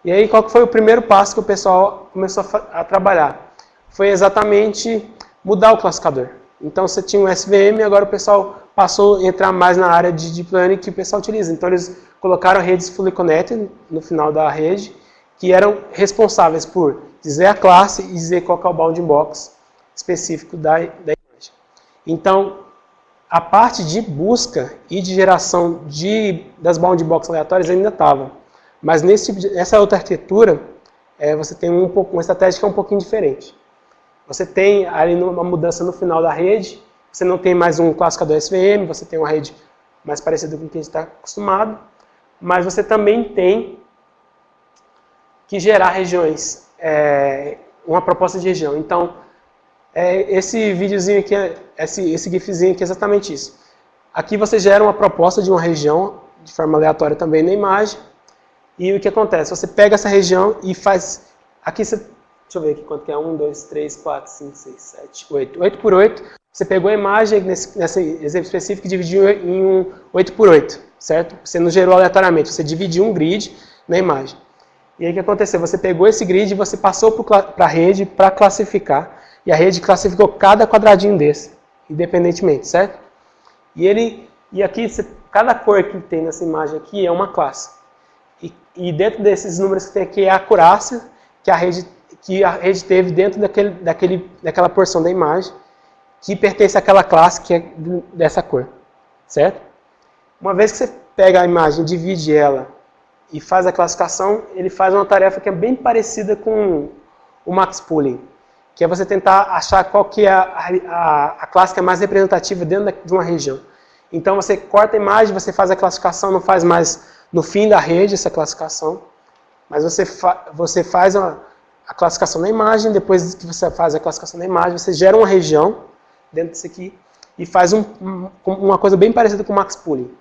E aí, qual que foi o primeiro passo que o pessoal começou a trabalhar? Foi exatamente mudar o classificador. Então, você tinha um SVM e agora o pessoal passou a entrar mais na área de Deep Learning que o pessoal utiliza. Então, eles colocaram redes fully connected no final da rede, que eram responsáveis por dizer a classe e dizer qual que é o bounding box específico da imagem. Então, a parte de busca e de geração das bounding box aleatórias ainda estava. Mas nessa outra arquitetura, você tem uma estratégia que é um pouquinho diferente. Você tem ali uma mudança no final da rede, você não tem mais um classificador SVM, você tem uma rede mais parecida com o que a gente está acostumado, mas você também tem que gerar regiões, uma proposta de região. Então, esse videozinho aqui, esse gifzinho aqui é exatamente isso. Aqui você gera uma proposta de uma região, de forma aleatória também na imagem, e o que acontece? Você pega essa região e faz... Aqui você... Deixa eu ver aqui quanto que é. 1, 2, 3, 4, 5, 6, 7, 8. 8 por 8. Você pegou a imagem, nesse exemplo específico, e dividiu em um 8x8, certo? Você não gerou aleatoriamente, você dividiu um grid na imagem. E aí o que aconteceu? Você pegou esse grid e você passou para a rede para classificar, e a rede classificou cada quadradinho desse, independentemente, certo? E aqui, cada cor que tem nessa imagem aqui é uma classe. E dentro desses números que tem aqui é a acurácia que a rede teve dentro daquela porção da imagem, que pertence àquela classe que é dessa cor, certo? Uma vez que você pega a imagem, divide ela e faz a classificação, ele faz uma tarefa que é bem parecida com o max pooling, que é você tentar achar qual que é a classe que é mais representativa dentro de uma região. Então você corta a imagem, você faz a classificação, não faz mais no fim da rede essa classificação, mas você faz a classificação da imagem, depois que você faz a classificação da imagem, você gera uma região dentro disso aqui e faz uma coisa bem parecida com o max pooling.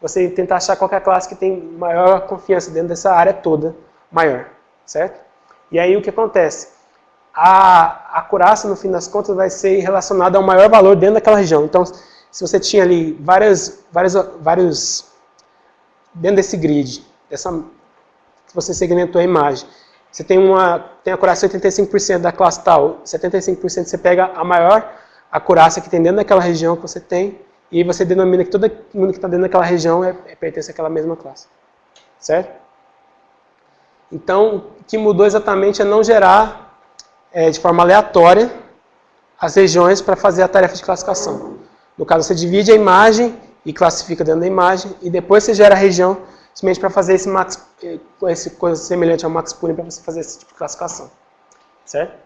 Você tenta achar qual que é a classe que tem maior confiança dentro dessa área toda, maior, certo? E aí o que acontece? A acurácia, no fim das contas, vai ser relacionada ao maior valor dentro daquela região. Então, se você tinha ali vários dentro desse grid, que você segmentou a imagem, você tem a acurácia 85% da classe tal, 75% você pega a maior acurácia que tem dentro daquela região que você tem, e aí você denomina que todo mundo que está dentro daquela região pertence àquela mesma classe. Certo? Então, o que mudou exatamente é não gerar de forma aleatória as regiões para fazer a tarefa de classificação. No caso, você divide a imagem e classifica dentro da imagem, e depois você gera a região simplesmente para fazer esse coisa semelhante ao max pooling, para você fazer esse tipo de classificação. Certo?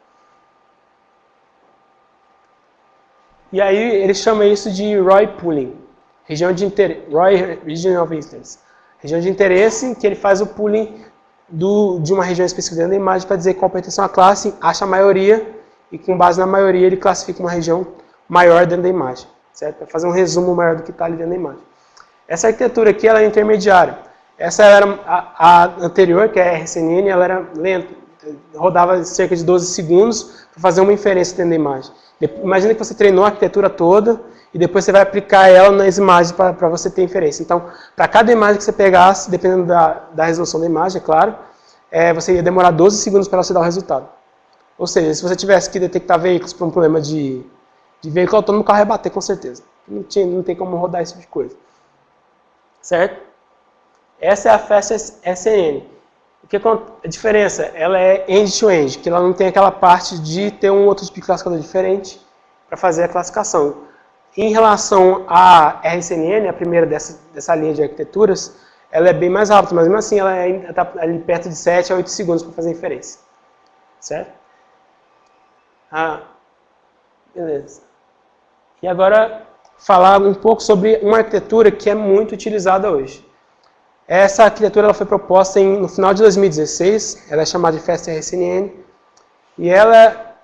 E aí ele chama isso de ROI pooling, região de interesse, ROI Region of Interest, região de interesse, que ele faz o pooling de uma região específica dentro da imagem para dizer qual pertence a uma classe, acha a maioria, e com base na maioria ele classifica uma região maior dentro da imagem, certo? Para fazer um resumo maior do que está ali dentro da imagem. Essa arquitetura aqui ela é intermediária. Essa era a anterior, que é a RCNN, ela era lenta, rodava cerca de 12 segundos para fazer uma inferência dentro da imagem. Imagina que você treinou a arquitetura toda e depois você vai aplicar ela nas imagens para você ter inferência. Então, para cada imagem que você pegasse, dependendo da resolução da imagem, é claro, você ia demorar 12 segundos para você dar o resultado. Ou seja, se você tivesse que detectar veículos por um problema de veículo autônomo, o carro ia bater com certeza. Não tem como rodar esse tipo de coisa. Certo? Essa é a FastSNN. A diferença, ela é end-to-end, que ela não tem aquela parte de ter um outro tipo de classificador diferente para fazer a classificação. Em relação à RCNN, a primeira dessa linha de arquiteturas, ela é bem mais rápida, mas mesmo assim ela ainda está ali perto de 7 a 8 segundos para fazer a inferência. Certo? Beleza. E agora, falar um pouco sobre uma arquitetura que é muito utilizada hoje. Essa arquitetura ela foi proposta no final de 2016, ela é chamada de FastRCNN, e ela,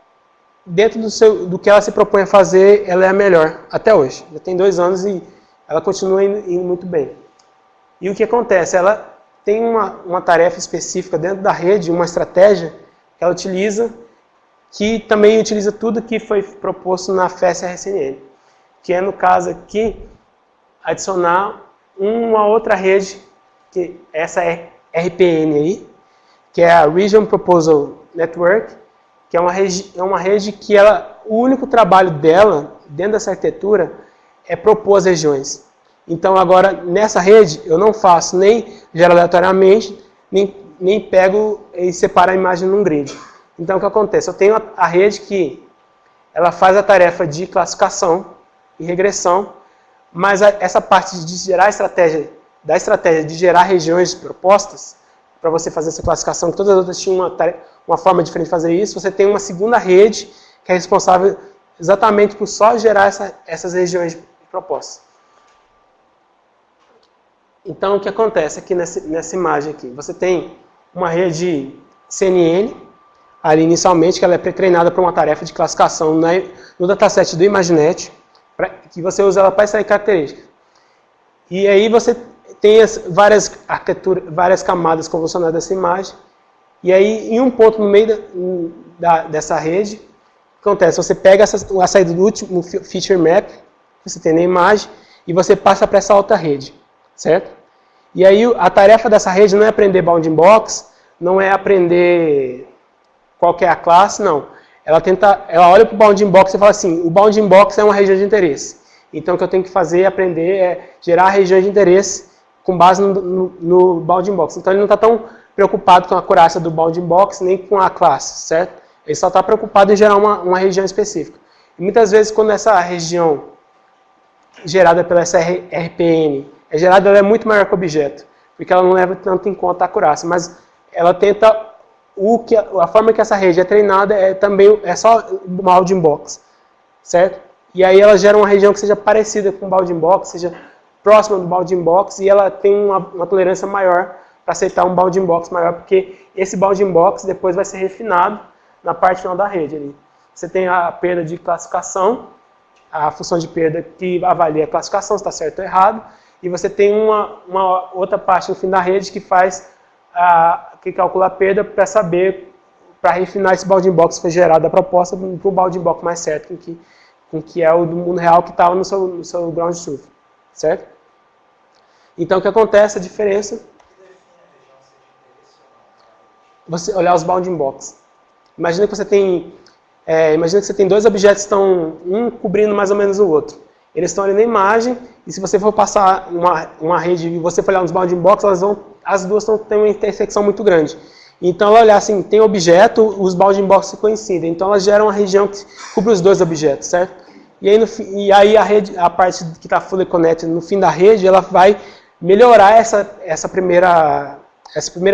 dentro do que ela se propõe a fazer, ela é a melhor até hoje. Já tem 2 anos e ela continua indo muito bem. E o que acontece? Ela tem uma tarefa específica dentro da rede, uma estratégia que ela utiliza, que também utiliza tudo que foi proposto na FastRCNN, que é, no caso aqui, adicionar uma outra rede, que essa é RPN aí, que é a Region Proposal Network, que é uma rede que o único trabalho dela, dentro dessa arquitetura, é propor as regiões. Então agora, nessa rede, eu não faço nem gero aleatoriamente, nem pego e separo a imagem num grid. Então o que acontece? Eu tenho a rede que ela faz a tarefa de classificação e regressão, mas essa parte de gerar da estratégia de gerar regiões propostas, para você fazer essa classificação, que todas as outras tinham uma forma diferente de fazer isso, você tem uma segunda rede que é responsável exatamente por só gerar essas regiões propostas. Então, o que acontece aqui nessa imagem aqui? Você tem uma rede CNN, ali inicialmente, que ela é pré-treinada para uma tarefa de classificação no dataset do Imaginet, que você usa ela para extrair características. E aí você tem várias camadas convolucionadas dessa imagem, e aí em um ponto no meio dessa rede, acontece? Você pega a saída do último feature map, que você tem na imagem, e você passa para essa outra rede, certo? E aí a tarefa dessa rede não é aprender bounding box, não é aprender qual que é a classe, não. Ela olha para o bounding box e fala assim, o bounding box é uma região de interesse. Então o que eu tenho que fazer, aprender, é gerar regiões de interesse com base no bounding box. Então ele não está tão preocupado com a acurácia do bounding box, nem com a classe, certo? Ele só está preocupado em gerar uma região específica. E muitas vezes, quando essa região gerada pela RPN é gerada, ela é muito maior que o objeto, porque ela não leva tanto em conta a acurácia, mas ela tenta, a forma que essa rede é treinada é só o bounding box, certo? E aí ela gera uma região que seja parecida com o bounding box, seja próxima do bounding box, e ela tem uma tolerância maior para aceitar um bounding box maior, porque esse bounding box depois vai ser refinado na parte final da rede. Ali. Você tem a perda de classificação, a função de perda que avalia a classificação, se está certo ou errado, e você tem uma outra parte no fim da rede que que calcula a perda para saber, para refinar esse bounding box que foi gerado da proposta para o bounding box mais certo, com que é o do mundo real que estava no seu ground truth, certo? Então o que acontece, a diferença, você olhar os bounding box. Imagina que você tem dois objetos que estão um cobrindo mais ou menos o outro. Eles estão ali na imagem, e se você for passar uma rede e você for olhar nos bounding box, as duas têm uma intersecção muito grande. Então ela olhar assim, tem objeto, os bounding box se coincidem. Então elas geram uma região que cobre os dois objetos, certo? E aí a parte que está fully connected no fim da rede, ela vai melhorar essa primeira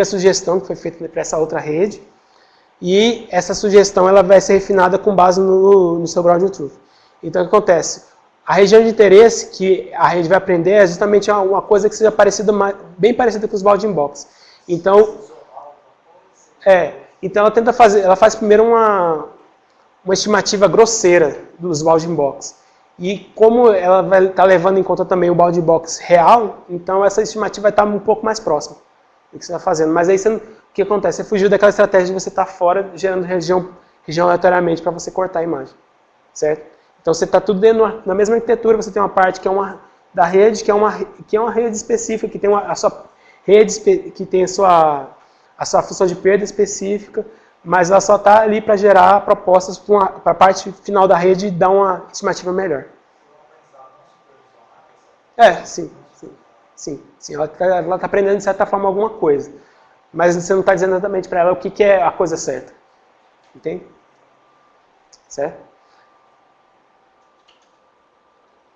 sugestão que foi feita para essa outra rede. E essa sugestão ela vai ser refinada com base no seu ground truth. Então o que acontece? A região de interesse que a rede vai aprender é justamente uma coisa que seja bem parecida com os bounding box. Então ela faz primeiro uma estimativa grosseira dos bounding box. E como ela vai estar levando em conta também o bounding box real, então essa estimativa vai estar um pouco mais próxima do que você está fazendo. Mas aí o que acontece? Você fugiu daquela estratégia de você estar fora, gerando região aleatoriamente para você cortar a imagem, certo? Então você está tudo dentro na mesma arquitetura, você tem uma parte que é da rede, que é uma rede específica, que tem a sua rede que tem a sua função de perda específica, mas ela só está ali para gerar propostas para a parte final da rede e dar uma estimativa melhor. Sim. Ela está aprendendo de certa forma alguma coisa, mas você não está dizendo exatamente para ela o que é a coisa certa. Entende? Certo?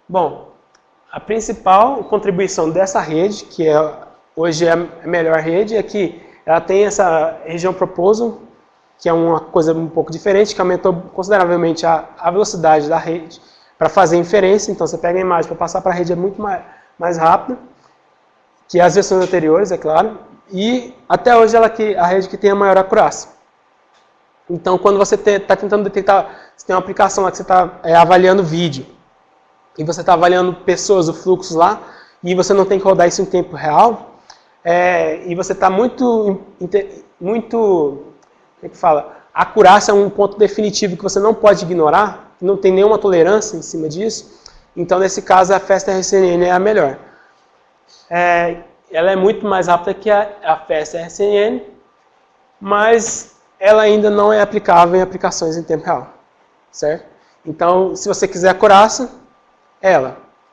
Bom, a principal contribuição dessa rede, que hoje é a melhor rede, é que ela tem essa região proposal, que é uma coisa um pouco diferente, que aumentou consideravelmente a velocidade da rede para fazer inferência. Então você pega a imagem para passar para a rede é muito mais rápido que as versões anteriores, é claro. E até hoje ela é a rede que tem a maior acurácia. Então quando você está tentando detectar, você tem uma aplicação lá que você está avaliando vídeo, e você está avaliando pessoas, o fluxo lá, e você não tem que rodar isso em tempo real, e você está muito, como é que fala? A acurácia é um ponto definitivo que você não pode ignorar, não tem nenhuma tolerância em cima disso, então nesse caso a FastRCNN é a melhor. Ela é muito mais rápida que a FastRCNN, mas ela ainda não é aplicável em aplicações em tempo real, certo? Então, se você quiser acurácia,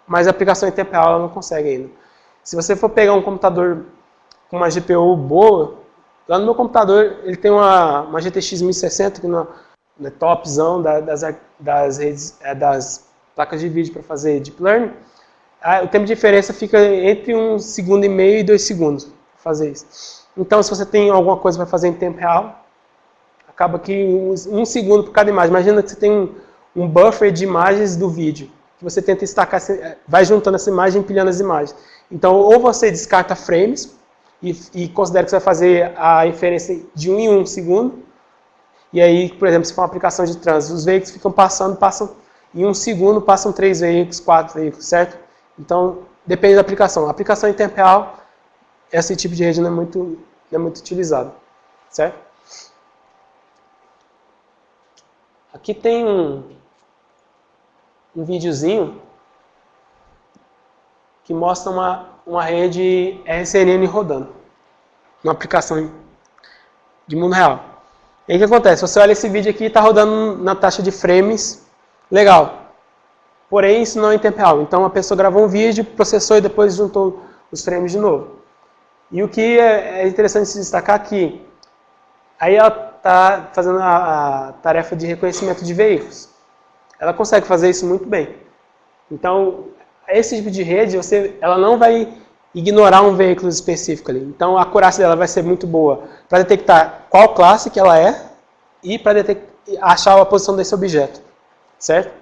mas a aplicação em tempo real ela não consegue ainda. Se você for pegar um computador com uma GPU boa, lá no meu computador ele tem uma GTX 1060, que é topzão das placas de vídeo para fazer Deep Learning. O tempo de diferença fica entre 1,5 segundo e 2 segundos para fazer isso. Então, se você tem alguma coisa para fazer em tempo real, acaba que 1 segundo por cada imagem. Imagina que você tem um buffer de imagens do vídeo. Você tenta destacar, vai juntando essa imagem, empilhando as imagens. Então, ou você descarta frames e considera que você vai fazer a inferência de 1 em 1 segundo. E aí, por exemplo, se for uma aplicação de trânsito, os veículos passam em 1 segundo, passam 3 veículos, 4 veículos, certo? Então, depende da aplicação. A aplicação em tempo real, esse tipo de rede não é muito utilizado, certo? Aqui tem um videozinho que mostra uma rede RCNN rodando, uma aplicação de mundo real. E aí o que acontece? Você olha esse vídeo aqui e está rodando na taxa de frames, legal. Porém, isso não é em tempo real. Então a pessoa gravou um vídeo, processou e depois juntou os frames de novo. E o que é interessante se destacar aqui, aí ela está fazendo a tarefa de reconhecimento de veículos. Ela consegue fazer isso muito bem. Então, esse tipo de rede, ela não vai ignorar um veículo específico ali. Então, a acurácia dela vai ser muito boa para detectar qual classe que ela é e para achar a posição desse objeto. Certo?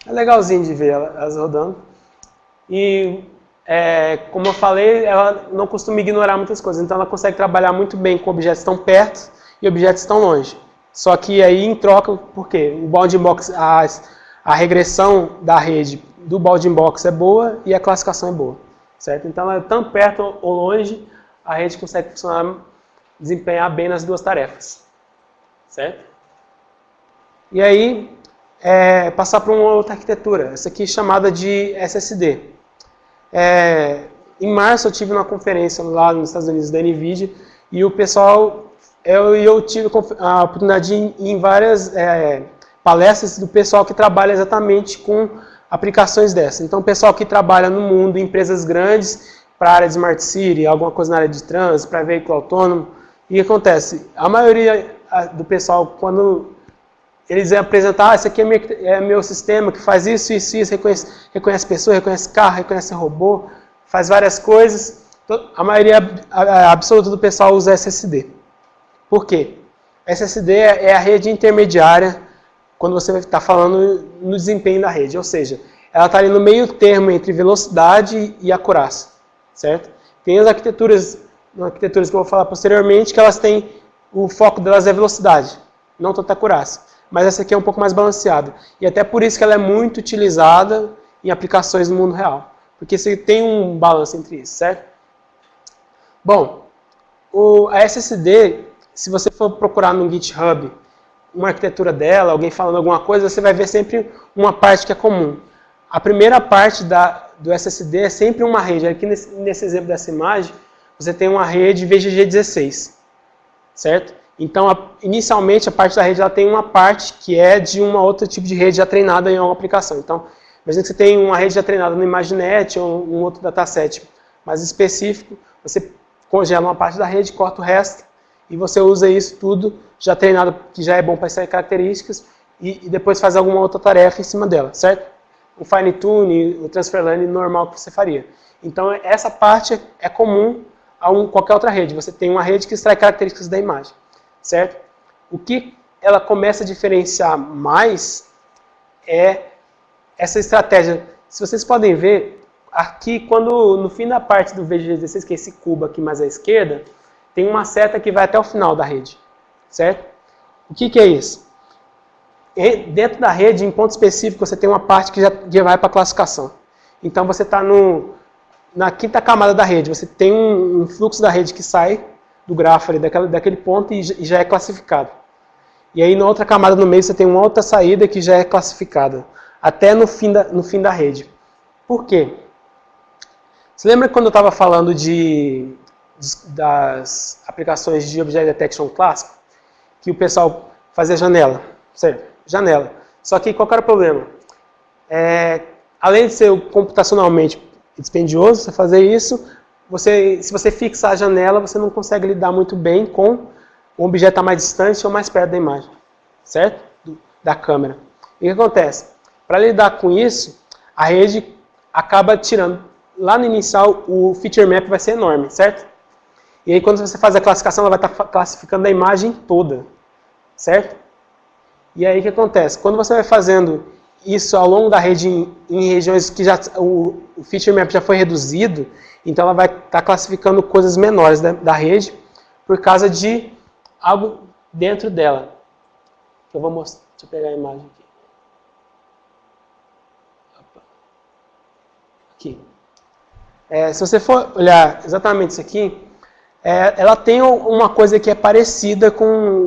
É legalzinho de ver elas rodando. E, como eu falei, ela não costuma ignorar muitas coisas. Então, ela consegue trabalhar muito bem com objetos tão perto e objetos tão longe. Só que aí, em troca, por quê? O bounding box, a regressão da rede do bounding box é boa e a classificação é boa. Certo? Então, ela, tanto perto ou longe, a rede consegue funcionar, desempenhar bem nas duas tarefas. Certo? E aí, passar para uma outra arquitetura, essa aqui chamada de SSD. Em março eu tive uma conferência lá nos Estados Unidos da NVIDIA e o pessoal, eu tive a oportunidade de ir em várias palestras do pessoal que trabalha exatamente com aplicações dessas. Então o pessoal que trabalha no mundo, em empresas grandes, para a área de Smart City, alguma coisa na área de trânsito, para veículo autônomo. E o que acontece? A maioria do pessoal, quando eles iam apresentar, esse aqui é meu sistema que faz isso, isso, isso, reconhece pessoa, reconhece carro, reconhece robô, faz várias coisas. A maioria absoluta do pessoal usa SSD. Por quê? SSD é a rede intermediária quando você está falando no desempenho da rede, ou seja, ela está ali no meio termo entre velocidade e acurácia, certo? Tem as arquiteturas que eu vou falar posteriormente, que elas têm, o foco delas é velocidade, não tanta acurácia. Mas essa aqui é um pouco mais balanceada. E até por isso que ela é muito utilizada em aplicações no mundo real. Porque você tem um balanço entre isso, certo? Bom, a SSD, se você for procurar no GitHub uma arquitetura dela, alguém falando alguma coisa, você vai ver sempre uma parte que é comum. A primeira parte do SSD é sempre uma rede. Aqui nesse exemplo dessa imagem, você tem uma rede VGG16, certo? Então, inicialmente, a parte da rede ela tem uma parte que é de um outro tipo de rede já treinada em uma aplicação. Então, imagina que você tem uma rede já treinada no ImageNet ou um outro dataset mais específico, você congela uma parte da rede, corta o resto, e você usa isso tudo já treinado, que já é bom para extrair características, e depois faz alguma outra tarefa em cima dela, certo? O fine tune, o transfer learning normal que você faria. Então, essa parte é comum a qualquer outra rede. Você tem uma rede que extrai características da imagem. Certo? O que ela começa a diferenciar mais é essa estratégia. Se vocês podem ver, aqui, quando no fim da parte do VGG16, que é esse cubo aqui mais à esquerda, tem uma seta que vai até o final da rede. Certo? O que é isso? Dentro da rede, em ponto específico, você tem uma parte que já vai para a classificação. Então, você está na quinta camada da rede. Você tem um fluxo da rede que sai do grafo ali, daquele ponto e já é classificado. E aí na outra camada no meio você tem uma outra saída que já é classificada, até no fim da rede. Por quê? Você lembra quando eu estava falando das aplicações de Object Detection clássico? Que o pessoal fazia janela, certo? Janela. Só que qual era o problema? Além de ser computacionalmente dispendioso você fazer isso, se você fixar a janela, você não consegue lidar muito bem com o objeto estar mais distante ou mais perto da imagem, certo? Da câmera. E o que acontece? Para lidar com isso, a rede acaba tirando, lá no inicial, o feature map vai ser enorme, certo? E aí quando você faz a classificação, ela vai estar classificando a imagem toda, certo? E aí o que acontece? Quando você vai fazendo isso ao longo da rede em regiões que o feature map já foi reduzido, então ela vai estar classificando coisas menores da rede por causa de algo dentro dela. Eu vou mostrar, deixa eu pegar a imagem aqui. Aqui. Se você for olhar exatamente isso aqui, ela tem uma coisa que é parecida com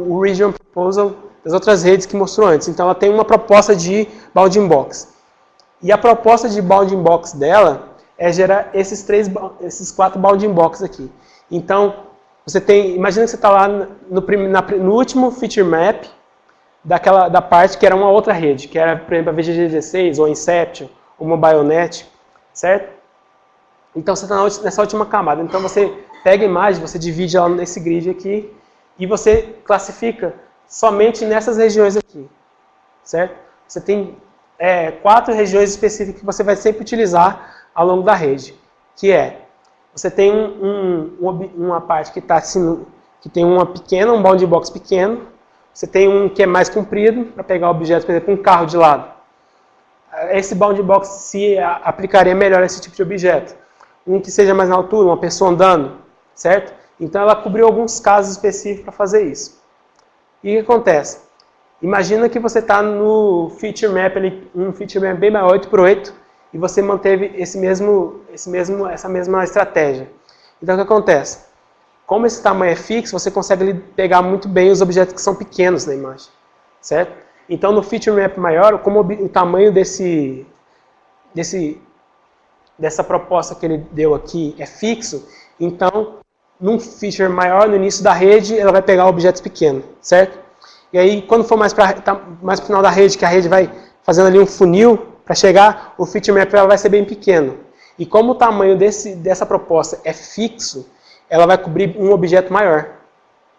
o Region Proposal das outras redes que mostrou antes. Então, ela tem uma proposta de Bounding Box. E a proposta de Bounding Box dela é gerar esses 4 Bounding Box aqui. Então, você tem, imagina que você está lá no último Feature Map da parte que era uma outra rede, que era, por exemplo, a VGG16, ou Inception, ou MobileNet, certo? Então, você está nessa última camada. Então, você pega a imagem, você divide ela nesse grid aqui, e você classifica somente nessas regiões aqui, certo? Você tem 4 regiões específicas que você vai sempre utilizar ao longo da rede, que você tem uma parte que está assim, que tem um bounding box pequeno, você tem um que é mais comprido, para pegar objetos, por exemplo, um carro de lado. Esse bounding box se aplicaria melhor a esse tipo de objeto. Um que seja mais na altura, uma pessoa andando, certo? Então ela cobriu alguns casos específicos para fazer isso. E o que acontece? Imagina que você está no Feature Map, um Feature Map bem mais 8x8, e você manteve essa mesma estratégia. Então o que acontece? Como esse tamanho é fixo, você consegue pegar muito bem os objetos que são pequenos na imagem, certo? Então no Feature Map maior, como o tamanho dessa proposta que ele deu aqui é fixo, então num feature maior, no início da rede, ela vai pegar objetos pequenos, certo? E aí, quando for mais para o final da rede, que a rede vai fazendo ali um funil, para chegar, o feature map ela vai ser bem pequeno. E como o tamanho dessa proposta é fixo, ela vai cobrir um objeto maior,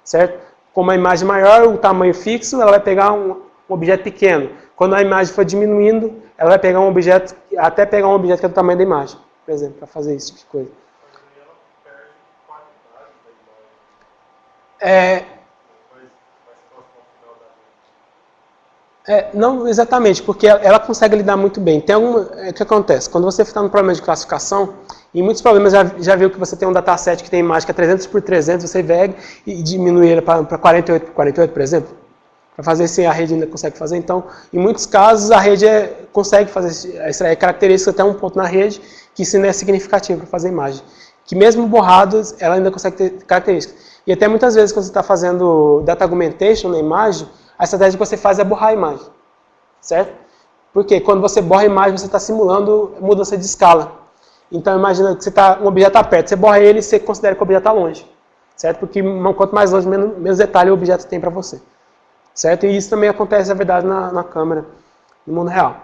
certo? Como a imagem maior, o tamanho fixo, ela vai pegar um objeto pequeno. Quando a imagem for diminuindo, ela vai pegar um objeto, até pegar um objeto que é do tamanho da imagem, por exemplo, para fazer esse tipo de coisa. Não exatamente, porque ela consegue lidar muito bem. Tem o que acontece? Quando você está no problema de classificação, em muitos problemas já viu que você tem um dataset que tem imagem que é 300 por 300, você VEG e diminui ele para 48 por 48, por exemplo. Para fazer isso, a rede ainda consegue fazer. Então, em muitos casos, a rede consegue extrair características até um ponto na rede, que isso não é significativo para fazer imagem. Que mesmo borrados, ela ainda consegue ter características. E até muitas vezes, quando você está fazendo data augmentation na imagem, a estratégia que você faz é borrar a imagem, certo? Porque quando você borra a imagem, você está simulando mudança de escala. Então, imagina que um objeto está perto, você borra ele e você considera que o objeto está longe, certo? Porque quanto mais longe, menos detalhe o objeto tem para você, certo? E isso também acontece, na verdade, na câmera, no mundo real,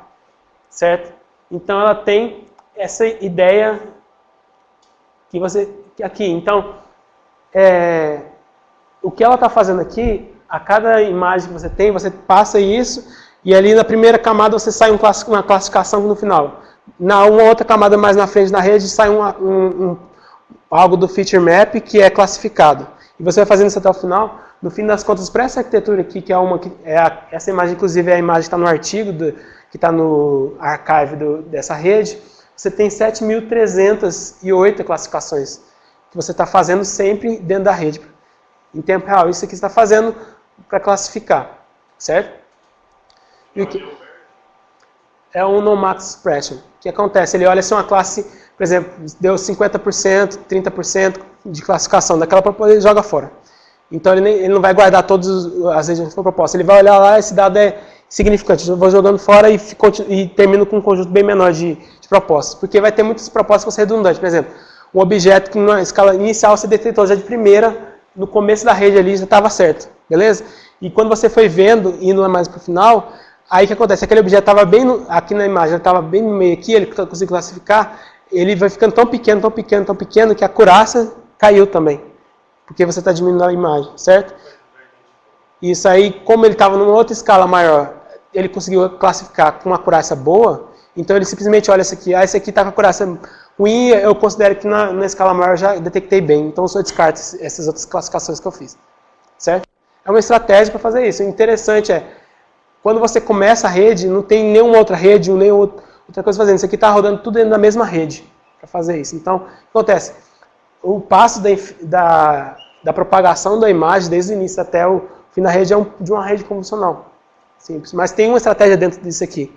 certo? Então, ela tem essa ideia aqui. Então, o que ela está fazendo aqui, a cada imagem que você tem, você passa isso, e ali na primeira camada você sai uma classificação no final. Na uma outra camada mais na frente da rede, sai algo do Feature Map que é classificado. E você vai fazendo isso até o final. No fim das contas, para essa arquitetura aqui, essa imagem, inclusive, é a imagem que está no artigo, que está no archive dessa rede, você tem 7.308 classificações que você está fazendo sempre dentro da rede, em tempo real. Isso aqui você está fazendo para classificar, certo? E o que é um no-max expression. O que acontece? Ele olha se uma classe, por exemplo, deu 50%, 30% de classificação daquela proposta, ele joga fora. Então ele não vai guardar todas as regiões que foram propostas. Ele vai olhar lá, esse dado é significante. Eu vou jogando fora e termino com um conjunto bem menor de propostas. Porque vai ter muitas propostas que vão ser redundantes. Por exemplo, um objeto que na escala inicial você detectou já de primeira, no começo da rede ali já estava certo, beleza? E quando você foi vendo, indo mais para o final, aí o que acontece? Aquele objeto estava bem aqui na imagem, ele estava bem no meio aqui, ele conseguiu classificar, ele vai ficando tão pequeno, tão pequeno, tão pequeno, que a acurácia caiu também. Porque você está diminuindo a imagem, certo? Isso aí, como ele estava numa outra escala maior, ele conseguiu classificar com uma acurácia boa, então ele simplesmente olha esse aqui, esse aqui está com a acurácia ruim, eu considero que na escala maior eu já detectei bem, então eu só descarto essas outras classificações que eu fiz, certo? É uma estratégia para fazer isso. O interessante quando você começa a rede, não tem nenhuma outra rede, nenhuma outra coisa fazendo. Isso aqui está rodando tudo dentro da mesma rede para fazer isso. Então, o que acontece? O passo da propagação da imagem, desde o início até o fim da rede, é de uma rede convencional. Simples. Mas tem uma estratégia dentro disso aqui,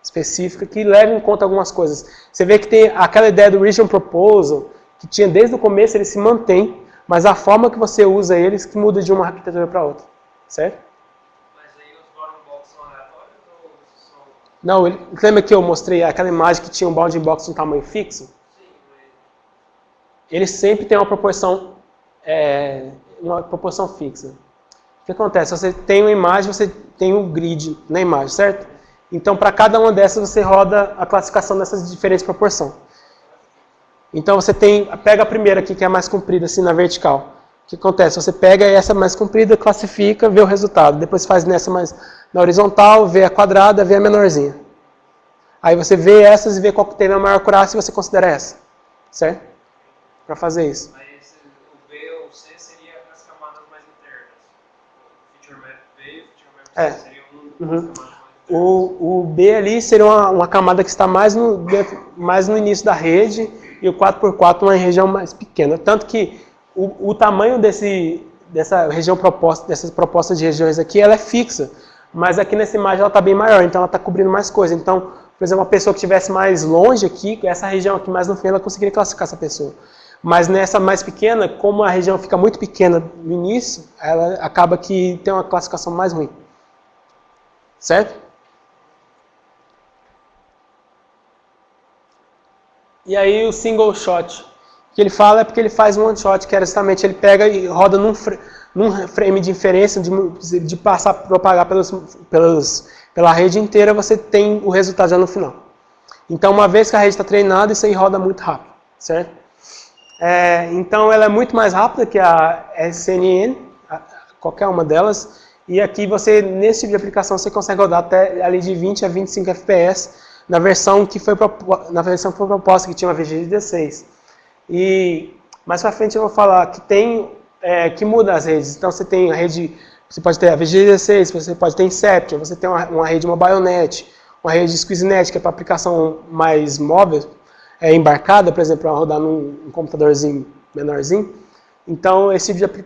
específica, que leva em conta algumas coisas. Você vê que tem aquela ideia do Region Proposal, que tinha desde o começo, ele se mantém. mas a forma que você usa eles que muda de uma arquitetura para outra, certo? Mas aí os bounding box são aleatórios ou são... Não, lembra que eu mostrei aquela imagem que tinha um bounding box de um tamanho fixo? Sim, mas... Ele sempre tem uma proporção fixa. O que acontece? Você tem uma imagem, você tem um grid na imagem, certo? Então, para cada uma dessas, você roda a classificação dessas diferentes proporções. Então, você pega a primeira aqui, que é a mais comprida, assim, na vertical. O que acontece? Você pega essa mais comprida, classifica, vê o resultado. Depois faz nessa mais na horizontal, vê a quadrada, vê a menorzinha. Aí você vê essas e vê qual que tem a maior acurácia e você considera essa. Certo? Para fazer isso. Mas o B ou o C seria as camadas mais internas. O feature map B e o feature map C seria das camadas mais internas. O B ali seria uma camada que está mais no início da rede e o 4x4 uma região mais pequena. Tanto que o tamanho dessa região proposta, dessas propostas de regiões aqui, ela é fixa. Mas aqui nessa imagem ela está bem maior, então ela está cobrindo mais coisa. Então, por exemplo, uma pessoa que estivesse mais longe aqui, essa região aqui mais no fim, ela conseguiria classificar essa pessoa. Mas nessa mais pequena, como a região fica muito pequena no início, ela acaba que tem uma classificação mais ruim. Certo? E aí o single shot, que ele fala é porque ele faz um one shot, que era justamente ele pega e roda num frame de inferência, de passar, propagar pela rede inteira, você tem o resultado já no final. Então, uma vez que a rede está treinada, isso aí roda muito rápido, certo? Então, ela é muito mais rápida que a CNN, qualquer uma delas, e aqui você, nesse tipo de aplicação, você consegue rodar até ali de 20 a 25 FPS, na versão que foi proposta, que tinha uma VGG16. E mais pra frente eu vou falar que que muda as redes. Então você tem a rede, você pode ter a VGG16, você pode ter Inception, você tem uma rede MobileNet, uma rede SqueezeNet, que é para aplicação mais móvel, embarcada, por exemplo, para rodar num computadorzinho menorzinho. Então esse tipo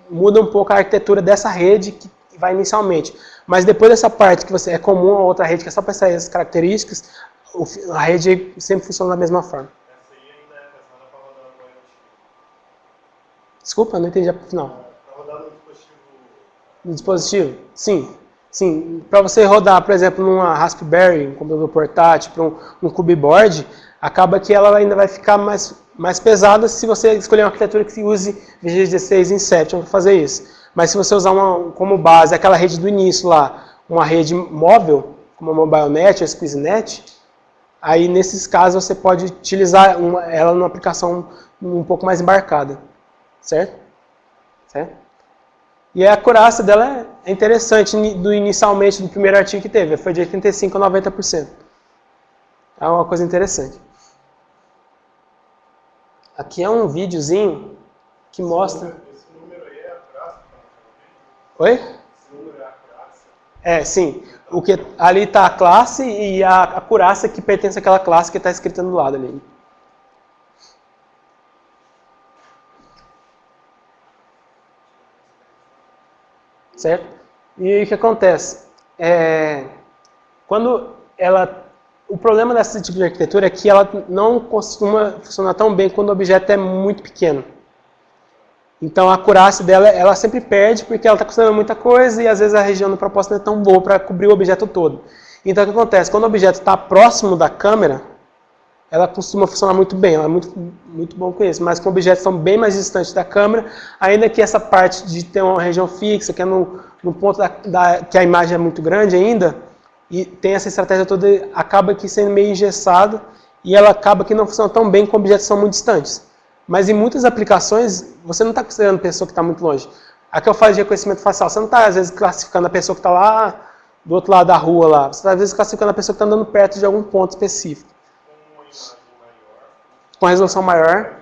muda um pouco a arquitetura dessa rede que vai inicialmente. Mas depois dessa parte que é comum a outra rede, que é só para sair as características, a rede sempre funciona da mesma forma. Essa aí ainda é pensada para rodar no IoT. Desculpa, não entendi a final. Para rodar no dispositivo... No dispositivo? Sim. Sim. Para você rodar, por exemplo, numa Raspberry, um computador portátil, para um Cubeboard, acaba que ela ainda vai ficar mais pesada se você escolher uma arquitetura que use VGG16 Inception para fazer isso. Mas se você usar como base aquela rede do início lá, uma rede móvel, como a MobileNet ou a SqueezeNet, aí nesses casos você pode utilizar ela numa aplicação um pouco mais embarcada. Certo? Certo? E a acurácia dela é interessante, inicialmente do primeiro artigo que teve, foi de 85% a 90%. É uma coisa interessante. Aqui é um videozinho que mostra... Esse número aí é a acurácia? Oi? Esse número é a acurácia? Sim. Ali está a classe e a acurácia que pertence àquela classe que está escrita do lado ali. Certo? E o que acontece? O problema desse tipo de arquitetura é que ela não costuma funcionar tão bem quando o objeto é muito pequeno. Então a acurácia dela, ela sempre perde porque ela está considerando muita coisa e às vezes a região do propósito não é tão boa para cobrir o objeto todo. Então o que acontece? Quando o objeto está próximo da câmera, ela costuma funcionar muito bem, ela é muito bom com isso. Mas com objetos que são bem mais distantes da câmera, ainda que essa parte de ter uma região fixa, que é no ponto que a imagem é muito grande ainda, e tem essa estratégia toda, acaba aqui sendo meio engessada e ela acaba que não funciona tão bem com objetos que são muito distantes. Mas em muitas aplicações, você não está considerando a pessoa que está muito longe. Aqui eu faço de reconhecimento facial, você não está às vezes classificando a pessoa que está lá do outro lado da rua lá, você está às vezes classificando a pessoa que está andando perto de algum ponto específico. Com a resolução maior,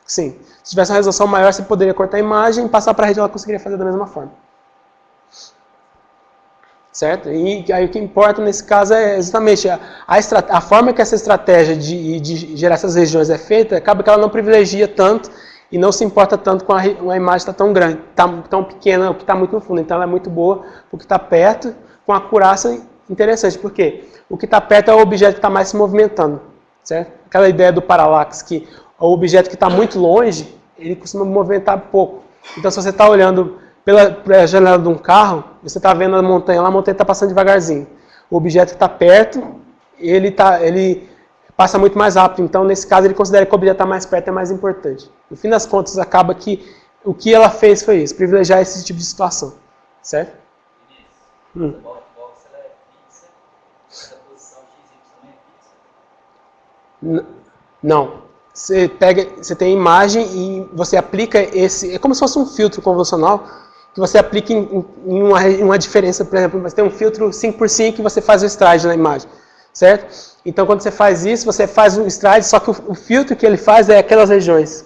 sim. Se tivesse uma resolução maior, você poderia cortar a imagem e passar para a rede, ela conseguiria fazer da mesma forma. Certo? E aí o que importa nesse caso é justamente a forma que essa estratégia de gerar essas regiões é feita, acaba que ela não privilegia tanto e não se importa tanto com a imagem estar tão grande, tão pequena, o que está muito no fundo. Então ela é muito boa o que está perto, com a acurácia interessante. Por quê? O que está perto é o objeto que está mais se movimentando. Certo? Aquela ideia do paralaxe, que o objeto que está muito longe, ele costuma movimentar pouco. Então, se você está olhando pela janela de um carro, você está vendo a montanha lá, a montanha está passando devagarzinho. O objeto está perto, ele passa muito mais rápido. Então, nesse caso, ele considera que o objeto está mais perto é mais importante. No fim das contas, acaba que o que ela fez foi isso, privilegiar esse tipo de situação. Certo? A box ela é fixa, essa posição XY também é fixa? Não. Você tem a imagem e você aplica esse... É como se fosse um filtro convencional que você aplica em uma diferença. Por exemplo, você tem um filtro 5x5 e você faz o stride na imagem. Certo? Então, quando você faz isso, você faz o stride, só que o filtro que ele faz é aquelas regiões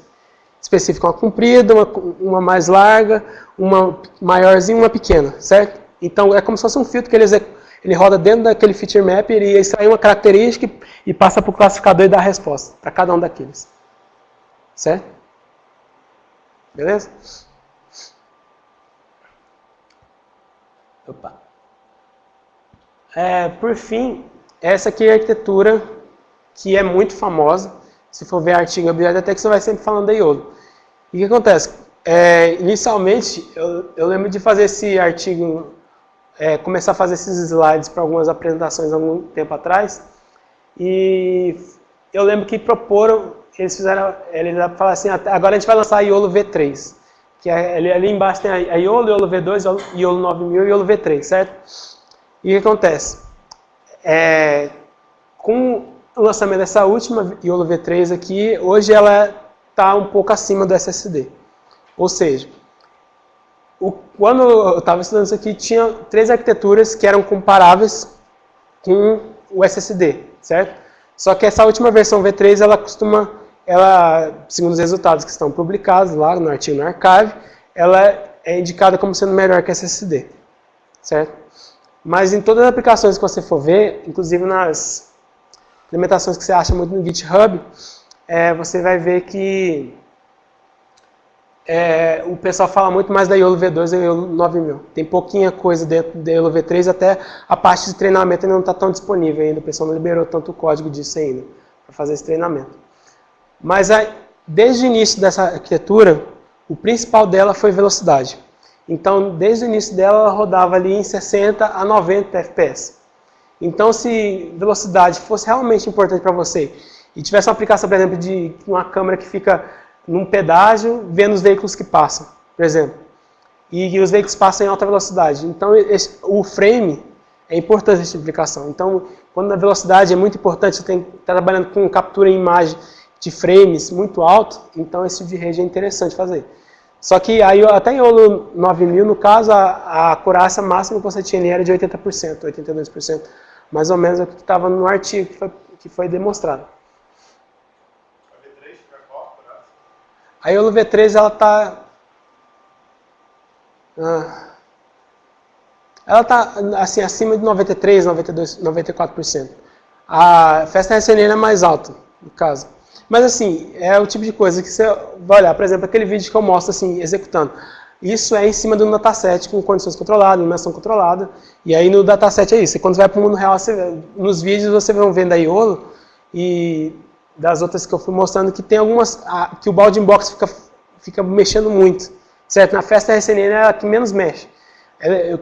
específicas. Uma comprida, uma mais larga, uma maiorzinha e uma pequena. Certo? Então, é como se fosse um filtro que ele roda dentro daquele feature map, ele extrai uma característica e passa para o classificador e dá a resposta para cada um daqueles. Certo? Beleza? Opa. Por fim, essa aqui é a arquitetura que é muito famosa. Se for ver artigo objeto, até que você vai sempre falando da YOLO. E o que acontece? Inicialmente, eu lembro de fazer esse artigo, começar a fazer esses slides para algumas apresentações há algum tempo atrás. E eu lembro que proporam, eles falaram assim, agora a gente vai lançar a YOLO V3. Que ali embaixo tem a YOLO, YOLO V2, YOLO 9000 e YOLO V3, certo? E o que acontece? Com o lançamento dessa última YOLO V3 aqui, hoje ela está um pouco acima do SSD. Ou seja, quando eu estava estudando isso aqui, tinha 3 arquiteturas que eram comparáveis com o SSD, certo? Só que essa última versão V3, segundo os resultados que estão publicados lá no artigo no Archive, ela é indicada como sendo melhor que SSD, certo? Mas em todas as aplicações que você for ver, inclusive nas implementações que você acha muito no GitHub, você vai ver que o pessoal fala muito mais da YOLO V2 e da YOLO 9000. Tem pouquinha coisa dentro da YOLO V3, até a parte de treinamento ainda não está tão disponível ainda. O pessoal não liberou tanto o código disso ainda, para fazer esse treinamento. Mas desde o início dessa arquitetura, o principal dela foi velocidade. Então, desde o início dela, ela rodava ali em 60 a 90 FPS. Então, se velocidade fosse realmente importante para você, e tivesse uma aplicação, por exemplo, de uma câmera que fica num pedágio, vendo os veículos que passam, por exemplo, e os veículos passam em alta velocidade. Então, o frame é importante nessa aplicação. Então, quando a velocidade é muito importante, você tem que estar trabalhando com captura em imagem de frames muito alto, então esse tipo de rede é interessante fazer. Só que até em YOLO 9000, no caso, a acurácia máxima que você tinha ali era de 80%, 82%, mais ou menos o que estava no artigo que foi demonstrado. A V3 fica qual acurácia? A YOLO V3 ela está assim, acima de 93%, 92%, 94%. A Fast RSNN é mais alta, no caso. Mas assim, é o tipo de coisa que você vai olhar, por exemplo, aquele vídeo que eu mostro assim, executando. Isso é em cima de um dataset com condições controladas, iluminação controlada. E aí no dataset é isso. E quando você vai para o mundo real, nos vídeos você vai vendo a YOLO e das outras que eu fui mostrando que tem algumas que o Bounding Box fica mexendo muito. Certo? Na Fast RSNN é a que menos mexe.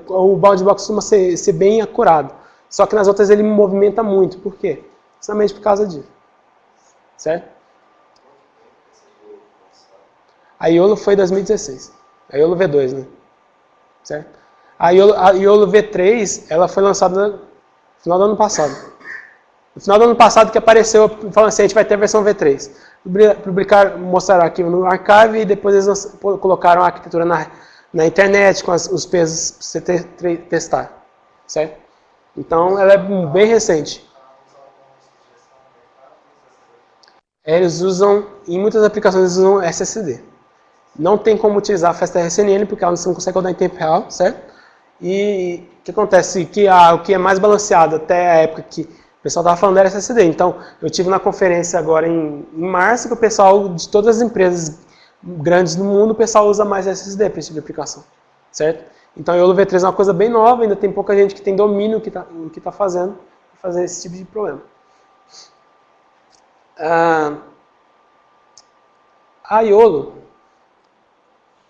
O Bounding Box costuma ser bem acurado. Só que nas outras ele movimenta muito. Por quê? Justamente por causa disso. Certo? A YOLO foi em 2016. A YOLO V2, né? Certo? A YOLO V3, ela foi lançada no final do ano passado. No final do ano passado que apareceu, falando assim, a gente vai ter a versão V3. Mostraram aqui no Archive e depois eles colocaram a arquitetura na internet, com os pesos para você testar. Certo? Então, ela é bem recente. Eles usam, em muitas aplicações, eles usam SSD. Não tem como utilizar a Fast RSNN, porque ela não consegue rodar em tempo real, certo? E o que acontece? O que é mais balanceado até a época que o pessoal estava falando era SSD. Então, eu tive na conferência agora em março, que o pessoal de todas as empresas grandes do mundo, o pessoal usa mais SSD para esse tipo de aplicação, certo? Então, a YOLO V3 é uma coisa bem nova, ainda tem pouca gente que tem domínio do que está fazendo para fazer esse tipo de problema. A YOLO,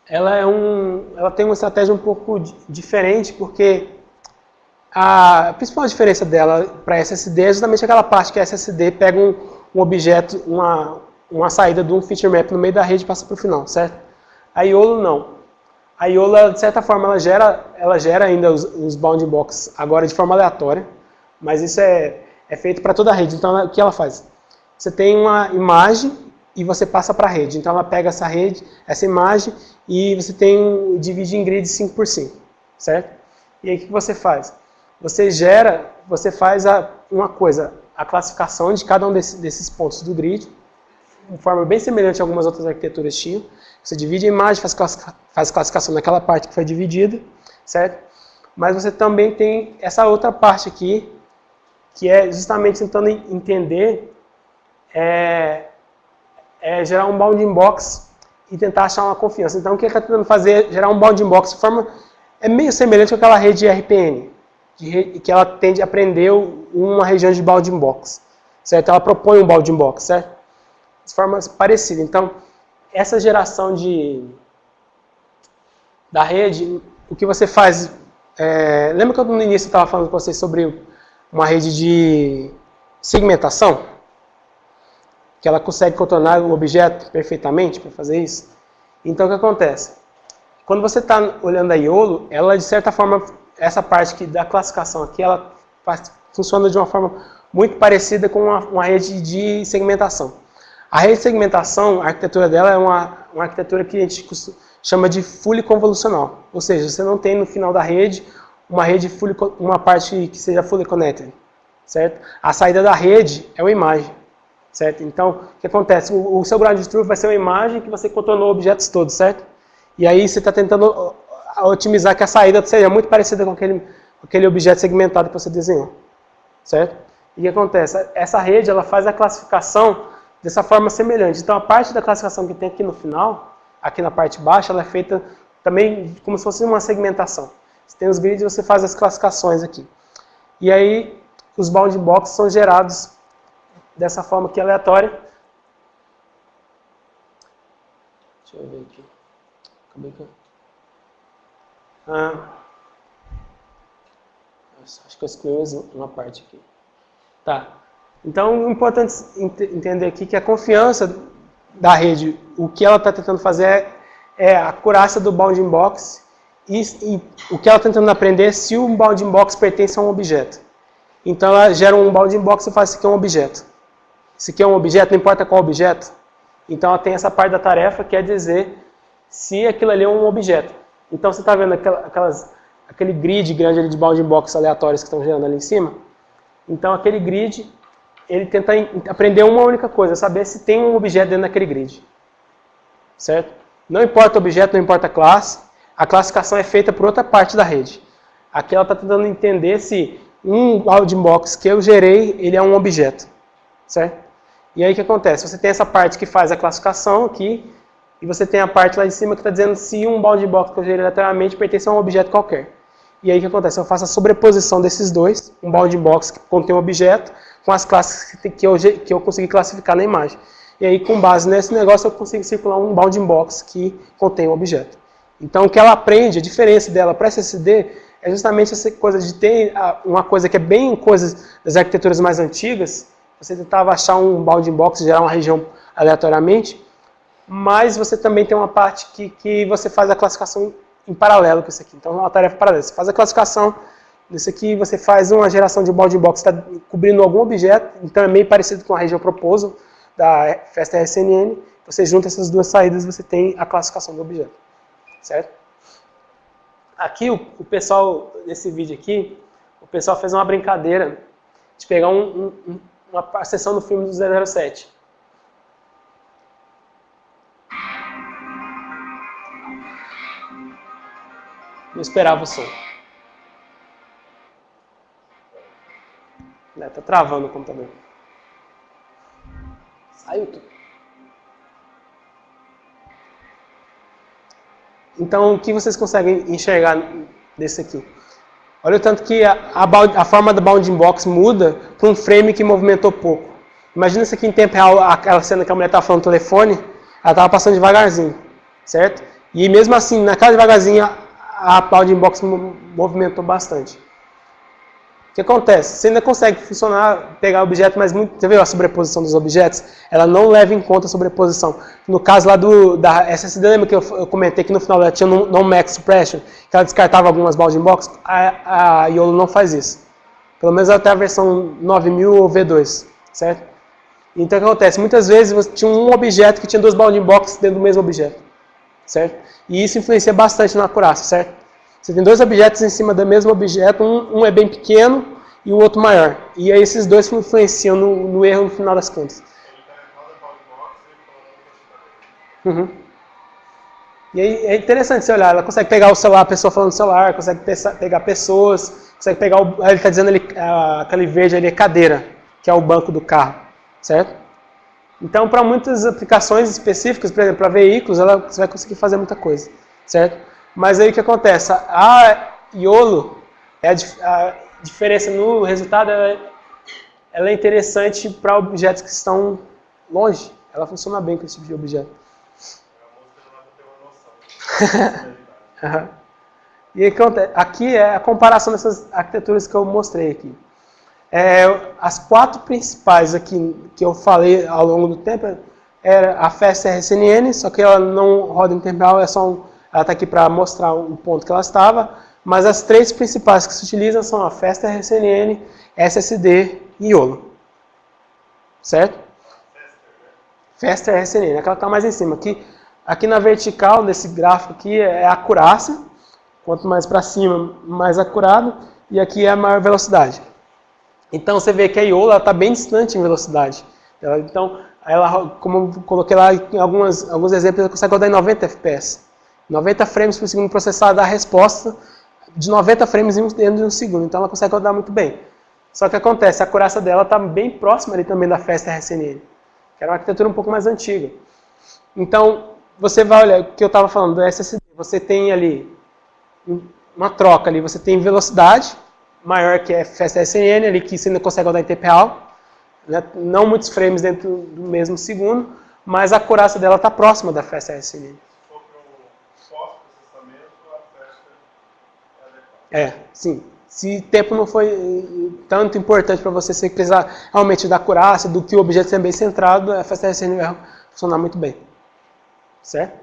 ela tem uma estratégia um pouco diferente, porque a principal diferença dela para SSD é justamente aquela parte que a SSD pega um objeto, uma saída de um feature map no meio da rede e passa para o final, certo? A YOLO não. A YOLO, de certa forma, ela gera ainda os bounding boxes agora de forma aleatória, mas isso é feito para toda a rede. Então, o que ela faz? Você tem uma imagem e você passa para a rede. Então, ela pega essa imagem, e você divide em grid 5x5, certo? E aí, o que você faz? Você faz uma coisa, a classificação de cada um desses pontos do grid, de forma bem semelhante a algumas outras arquiteturas tinham. Você divide a imagem, faz classificação naquela parte que foi dividida, certo? Mas você também tem essa outra parte aqui, que é justamente tentando entender, gerar um bounding box e tentar achar uma confiança. Então, o que ele está tentando fazer é gerar um bounding box de forma... É meio semelhante com aquela rede de RPN, que ela tende a prender uma região de bounding box, certo? Ela propõe um bounding box, certo? De forma parecida. Então, essa geração da rede, o que você faz... lembra que eu no início estava falando com vocês sobre uma rede de segmentação? Que ela consegue contornar o objeto perfeitamente para fazer isso? Então, o que acontece? Quando você está olhando a YOLO, ela, de certa forma, essa parte da classificação aqui, ela funciona de uma forma muito parecida com uma rede de segmentação. A rede de segmentação, a arquitetura dela é uma arquitetura que a gente chama de fully convolucional. Ou seja, você não tem no final da rede uma parte que seja fully connected, certo? A saída da rede é uma imagem, certo? Então, o que acontece? O seu ground truth vai ser uma imagem que você contornou objetos todos, certo? E aí você está tentando otimizar que a saída seja muito parecida com aquele objeto segmentado que você desenhou, certo? E o que acontece? Essa rede, ela faz a classificação dessa forma semelhante. Então, a parte da classificação que tem aqui no final, aqui na parte baixa, ela é feita também como se fosse uma segmentação. Você tem os grids e você faz as classificações aqui. E aí, os bounding boxes são gerados dessa forma aqui aleatória. Deixa eu ver aqui. Acho que eu excluí uma parte aqui. Tá. Então, é importante entender aqui que a confiança da rede, o que ela está tentando fazer é a acurácia do bounding box e o que ela está tentando aprender é se o bounding box pertence a um objeto. Então, ela gera um bounding box e faz isso aqui é um objeto. Isso aqui é um objeto, não importa qual objeto. Então, ela tem essa parte da tarefa que é dizer se aquilo ali é um objeto. Então, você está vendo aquele grid grande ali de bounding box aleatórios que estão gerando ali em cima? Então, aquele grid, ele tenta aprender uma única coisa, saber se tem um objeto dentro daquele grid. Certo? Não importa o objeto, não importa a classe, a classificação é feita por outra parte da rede. Aqui ela está tentando entender se um bounding box que eu gerei, ele é um objeto. Certo? E aí o que acontece? Você tem essa parte que faz a classificação aqui, e você tem a parte lá em cima que está dizendo se um bounding box que eu gerei lateralmente pertence a um objeto qualquer. E aí o que acontece? Eu faço a sobreposição desses dois, um bounding box que contém um objeto, com as classes que eu consegui classificar na imagem. E aí, com base nesse negócio, eu consigo circular um bounding box que contém um objeto. Então, o que ela aprende, a diferença dela para SSD, é justamente essa coisa de ter uma coisa que é bem coisas das arquiteturas mais antigas. Você tentava achar um bounding box, gerar uma região aleatoriamente, mas você também tem uma parte que você faz a classificação em paralelo com isso aqui. Então, é uma tarefa paralela. Você faz a classificação disso aqui, você faz uma geração de bounding box que está cobrindo algum objeto, então é meio parecido com a região proposal da FastRSNN. Você junta essas duas saídas e você tem a classificação do objeto. Certo? Aqui, o pessoal, nesse vídeo aqui, o pessoal fez uma brincadeira de pegar uma seção do filme do 007. Não esperava o som. Tá travando o computador. Saiu tudo. Então, o que vocês conseguem enxergar desse aqui? Olha o tanto que a forma do bounding box muda para um frame que movimentou pouco. Imagina isso aqui em tempo real, aquela cena que a mulher estava falando no telefone, ela estava passando devagarzinho, certo? E mesmo assim, naquela devagarzinha, a Bounding Box movimentou bastante. O que acontece? Você ainda consegue funcionar, pegar o objeto, mas muito, você viu a sobreposição dos objetos? Ela não leva em conta a sobreposição. No caso lá da SSD, lembra que eu comentei que no final ela tinha no Max Suppression, que ela descartava algumas Bounding Box? A YOLO não faz isso. Pelo menos até a versão 9000 ou V2, certo? Então o que acontece? Muitas vezes você tinha um objeto que tinha 2 Bounding Box dentro do mesmo objeto, certo? E isso influencia bastante na acurácia, certo? Você tem 2 objetos em cima do mesmo objeto, um é bem pequeno e o outro maior. E aí esses dois influenciam no erro no final das contas. Uhum. E aí é interessante você olhar, ela consegue pegar o celular, a pessoa falando no celular, consegue pegar pessoas, consegue pegar, ele está dizendo ali, aquele verde ali é cadeira, que é o banco do carro, certo? Então para muitas aplicações específicas, por exemplo, para veículos, você vai conseguir fazer muita coisa, certo? Mas aí o que acontece? A YOLO, a diferença no resultado, ela é interessante para objetos que estão longe. Ela funciona bem com esse tipo de objeto. E aqui é a comparação dessas arquiteturas que eu mostrei aqui. As 4 principais aqui que eu falei ao longo do tempo era a FastRSNN, só que ela não roda em tempo real, ela está aqui para mostrar um ponto que ela estava, mas as 3 principais que se utilizam são a FastRSNN, SSD e YOLO. Certo? FastRSNN, aquela que está mais em cima. Aqui na vertical, nesse gráfico aqui, é a acurácia. Quanto mais para cima, mais acurado. E aqui é a maior velocidade. Então você vê que a YOLO está bem distante em velocidade. Então, como eu coloquei lá em alguns exemplos, ela consegue rodar em 90 FPS. 90 frames por segundo processado dá a resposta de 90 frames dentro de um segundo. Então ela consegue rodar muito bem. Só que acontece, a acurácia dela está bem próxima ali também da FastRSNN, que era uma arquitetura um pouco mais antiga. Então, você vai olhar o que eu estava falando do SSD. Você tem ali uma troca ali, você tem velocidade maior que a FastRSNN, ali que você ainda consegue rodar em tempo real, né? Não muitos frames dentro do mesmo segundo, mas a acurácia dela está próxima da FastRSNN. Sim. Se o tempo não foi tanto importante para você, você precisar realmente da acurácia, do que o objeto seja bem centrado, a FastRSNN vai funcionar muito bem. Certo?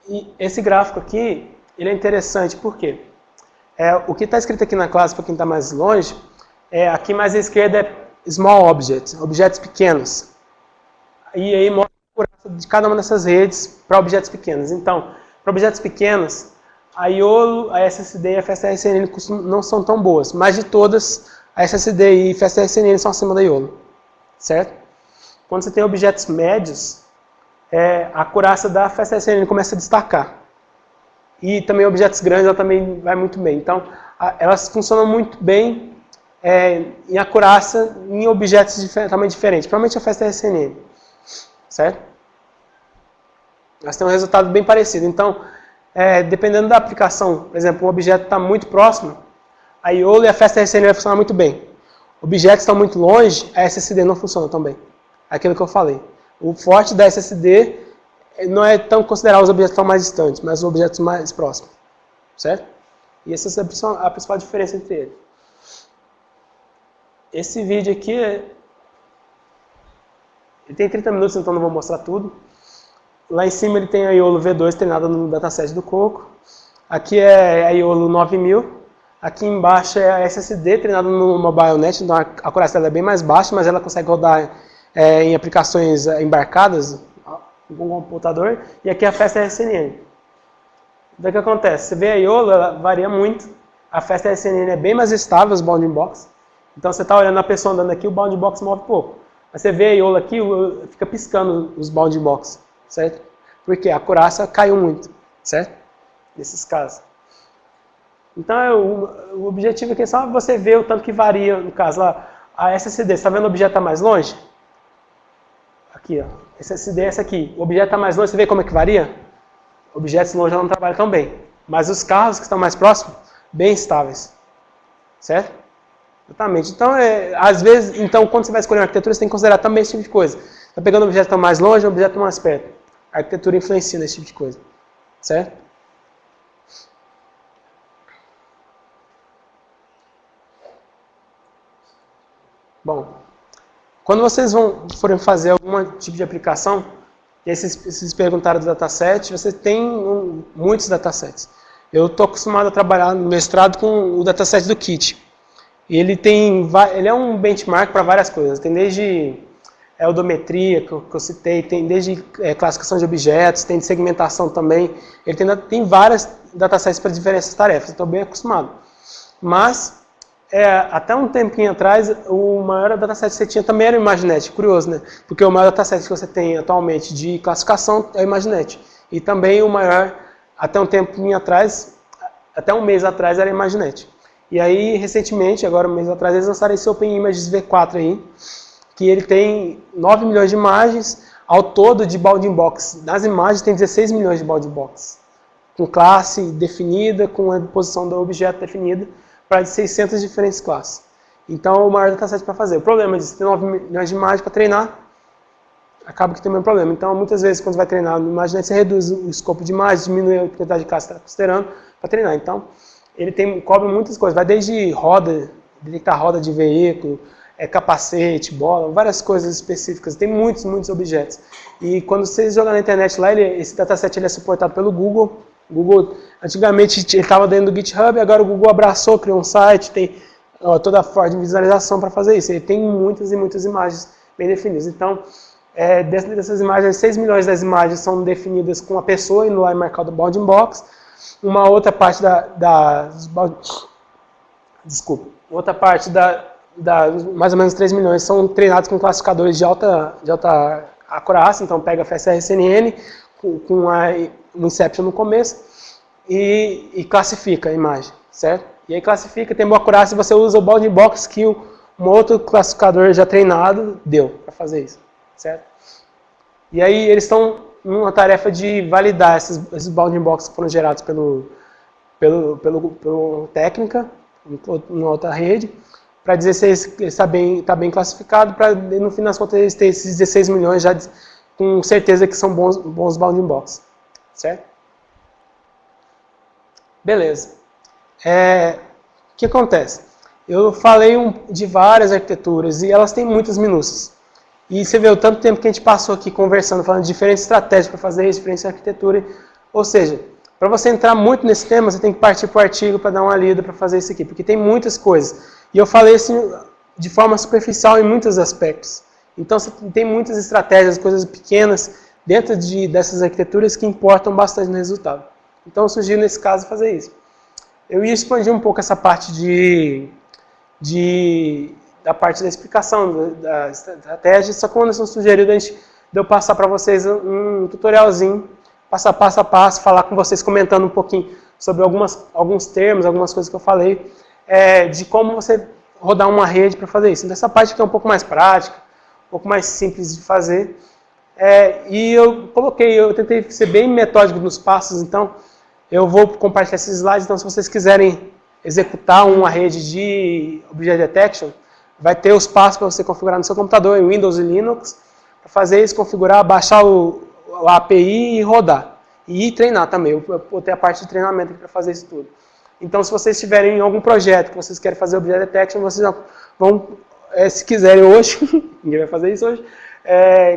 E esse gráfico aqui, ele é interessante, por quê? O que está escrito aqui na classe, para quem está mais longe, aqui mais à esquerda é small objects, objetos pequenos. E aí mostra a acurácia de cada uma dessas redes para objetos pequenos. Então, para objetos pequenos, a YOLO, a SSD e a FastRSNN não são tão boas, mas de todas, a SSD e a FastRSNN são acima da YOLO, certo? Quando você tem objetos médios, a acurácia da FastRSNN começa a destacar. E também objetos grandes, ela também vai muito bem. Então, elas funcionam muito bem em acurácia em objetos de tamanho diferente, provavelmente a FastRSNN, certo? Elas têm um resultado bem parecido. Então, dependendo da aplicação, por exemplo, um objeto está muito próximo, a YOLO e a FastRSNN vai funcionar muito bem. Objetos estão muito longe, a SSD não funciona tão bem. Aquilo que eu falei. O forte da SSD não é tão considerar os objetos tão mais distantes, mas os objetos mais próximos. Certo? E essa é a principal diferença entre eles. Esse vídeo aqui, ele tem 30 minutos, então não vou mostrar tudo. Lá em cima ele tem a YOLO V2 treinada no dataset do Coco. Aqui é a YOLO 9000. Aqui embaixo é a SSD treinada no MobileNet, então a acurácia dela é bem mais baixa, mas ela consegue rodar em aplicações embarcadas com o computador. E aqui é a FastRSNN. Então o que acontece? Você vê a YOLO, ela varia muito. A FastRSNN é bem mais estável, os bounding box. Então você está olhando a pessoa andando aqui, o bounding box move pouco. Mas você vê a YOLO aqui, fica piscando os bounding box, certo? Porque a acurácia caiu muito, certo? Nesses casos. Então o objetivo aqui é só você ver o tanto que varia, no caso lá, a SSD, você está vendo o objeto está mais longe? Aqui, ó. SSD é essa aqui. O objeto está mais longe, você vê como é que varia? Objetos longe não trabalham tão bem. Mas os carros que estão mais próximos, bem estáveis. Certo? Exatamente. Então, às vezes, quando você vai escolher uma arquitetura, você tem que considerar também esse tipo de coisa. Está pegando um objeto que está mais longe, um objeto que está mais perto. A arquitetura influencia nesse tipo de coisa, certo? Bom, quando vocês forem fazer algum tipo de aplicação, e aí vocês perguntaram do dataset, você tem muitos datasets. Eu estou acostumado a trabalhar no mestrado com o dataset do Kit. E ele é um benchmark para várias coisas. Tem desde odometria, que eu citei, tem desde classificação de objetos, tem de segmentação também. Ele tem várias datasets para diversas tarefas, estou bem acostumado. Mas, até um tempinho atrás, o maior dataset que você tinha também era o ImageNet. Curioso, né? Porque o maior dataset que você tem atualmente de classificação é o ImageNet. E também o maior, até um tempinho atrás, até um mês atrás, era o ImageNet. E aí, recentemente, agora um mês atrás, eles lançaram esse OpenImages V4 aí, que ele tem 9 milhões de imagens, ao todo de bounding box. Nas imagens tem 16 milhões de bounding box, com classe definida, com a posição do objeto definida, para 600 diferentes classes. Então, é o maior dataset para fazer. O problema é de ter 9 milhões de imagens para treinar, acaba que tem o mesmo problema. Então, muitas vezes, quando você vai treinar no ImageNet, você reduz o escopo de imagens, diminui a quantidade de classes que você está considerando para treinar. Então, ele cobre muitas coisas, vai desde roda, detectar roda de veículo, capacete, bola, várias coisas específicas. Tem muitos objetos. E quando vocês jogam na internet lá, esse dataset ele é suportado pelo Google. Google, antigamente ele estava dentro do GitHub, agora o Google abraçou, criou um site, tem toda a forma de visualização para fazer isso. Ele tem muitas imagens bem definidas. Então, dessas imagens, 6 milhões das imagens são definidas com a pessoa indo lá e marcar o bounding box. Uma outra parte outra parte mais ou menos 3 milhões são treinados com classificadores de alta acurácia, então pega a FSR-CNN com um Inception no começo e classifica a imagem, certo? E aí classifica, tem boa acurácia e você usa o bounding box que um outro classificador já treinado deu para fazer isso, certo? E aí eles estão numa tarefa de validar esses bounding boxes que foram gerados pelo técnica, em outra rede, para dizer se está bem classificado, para no fim das contas eles terem esses 16 milhões já com certeza que são bons bounding boxes, certo? Beleza. O que acontece? Eu falei de várias arquiteturas e elas têm muitas minúcias. E você vê o tanto tempo que a gente passou aqui conversando, falando de diferentes estratégias para fazer isso, diferentes arquiteturas. Ou seja, para você entrar muito nesse tema, você tem que partir para o artigo para dar uma lida para fazer isso aqui, porque tem muitas coisas. E eu falei assim de forma superficial em muitos aspectos. Então você tem muitas estratégias, coisas pequenas dentro dessas arquiteturas que importam bastante no resultado. Então eu sugiro nesse caso fazer isso. Eu ia expandir um pouco essa parte da parte da explicação, da estratégia, só que quando eu sugeriu de eu passar para vocês um tutorialzinho, passo a passo, falar com vocês, comentando um pouquinho sobre alguns termos, algumas coisas que eu falei, de como você rodar uma rede para fazer isso. Então, essa parte aqui é um pouco mais prática, um pouco mais simples de fazer, e eu tentei ser bem metódico nos passos, então eu vou compartilhar esses slides, então se vocês quiserem executar uma rede de Object Detection, vai ter os passos para você configurar no seu computador, em Windows e Linux, para fazer isso, configurar, baixar a API e rodar. E treinar também, eu vou ter a parte de treinamento para fazer isso tudo. Então, se vocês tiverem algum projeto que vocês querem fazer Object Detection, vocês já vão, se quiserem hoje, ninguém vai fazer isso hoje,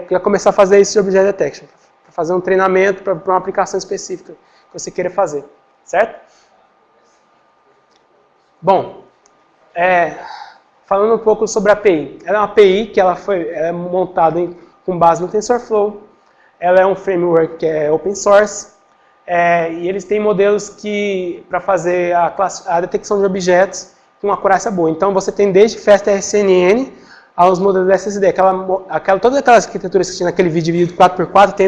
já começar a fazer isso de Object Detection, para fazer um treinamento para uma aplicação específica que você queira fazer, certo? Bom, falando um pouco sobre a API. Ela é uma API que ela é montada com base no TensorFlow. Ela é um framework que é open source. E eles têm modelos para fazer a detecção de objetos com acurácia boa. Então você tem desde FastRCNN aos modelos da SSD. Todas aquelas arquiteturas que tinha naquele vídeo 4x4 tem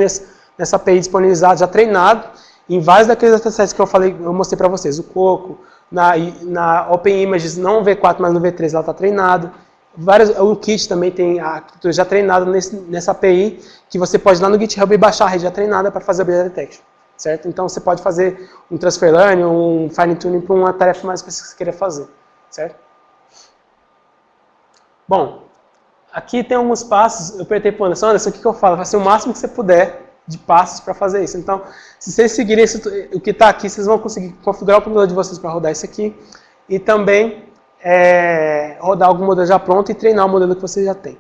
nessa API disponibilizado, já treinado, em vários daqueles datasets que eu mostrei para vocês. O Coco, na OpenImages, não no V4, mas no V3 ela está treinada. O Kit também tem a arquitetura já treinada nessa API, que você pode ir lá no GitHub e baixar a rede já treinada para fazer Object Detection, certo? Então você pode fazer um Transfer Learning, um Fine Tuning para uma tarefa mais específica que você queira fazer, certo? Bom, aqui tem alguns passos, eu apertei para o Anderson, o que eu falo? Faça o máximo que você puder de passos para fazer isso. Então, se vocês seguirem o que está aqui, vocês vão conseguir configurar o computador de vocês para rodar isso aqui e também rodar algum modelo já pronto e treinar o modelo que vocês já têm,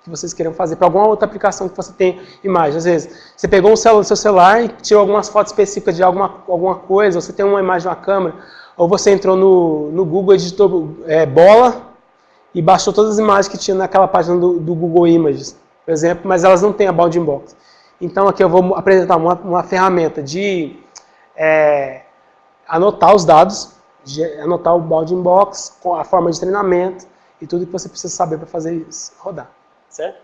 que vocês queiram fazer para alguma outra aplicação que você tem imagem. Às vezes, você pegou seu celular e tirou algumas fotos específicas de alguma coisa, ou você tem uma imagem de uma câmera, ou você entrou no Google, editou bola e baixou todas as imagens que tinha naquela página do Google Images, por exemplo, mas elas não têm a Bounding Box. Então aqui eu vou apresentar uma ferramenta de anotar os dados, de anotar o Bounding Box, com a forma de treinamento e tudo que você precisa saber para fazer isso rodar, certo?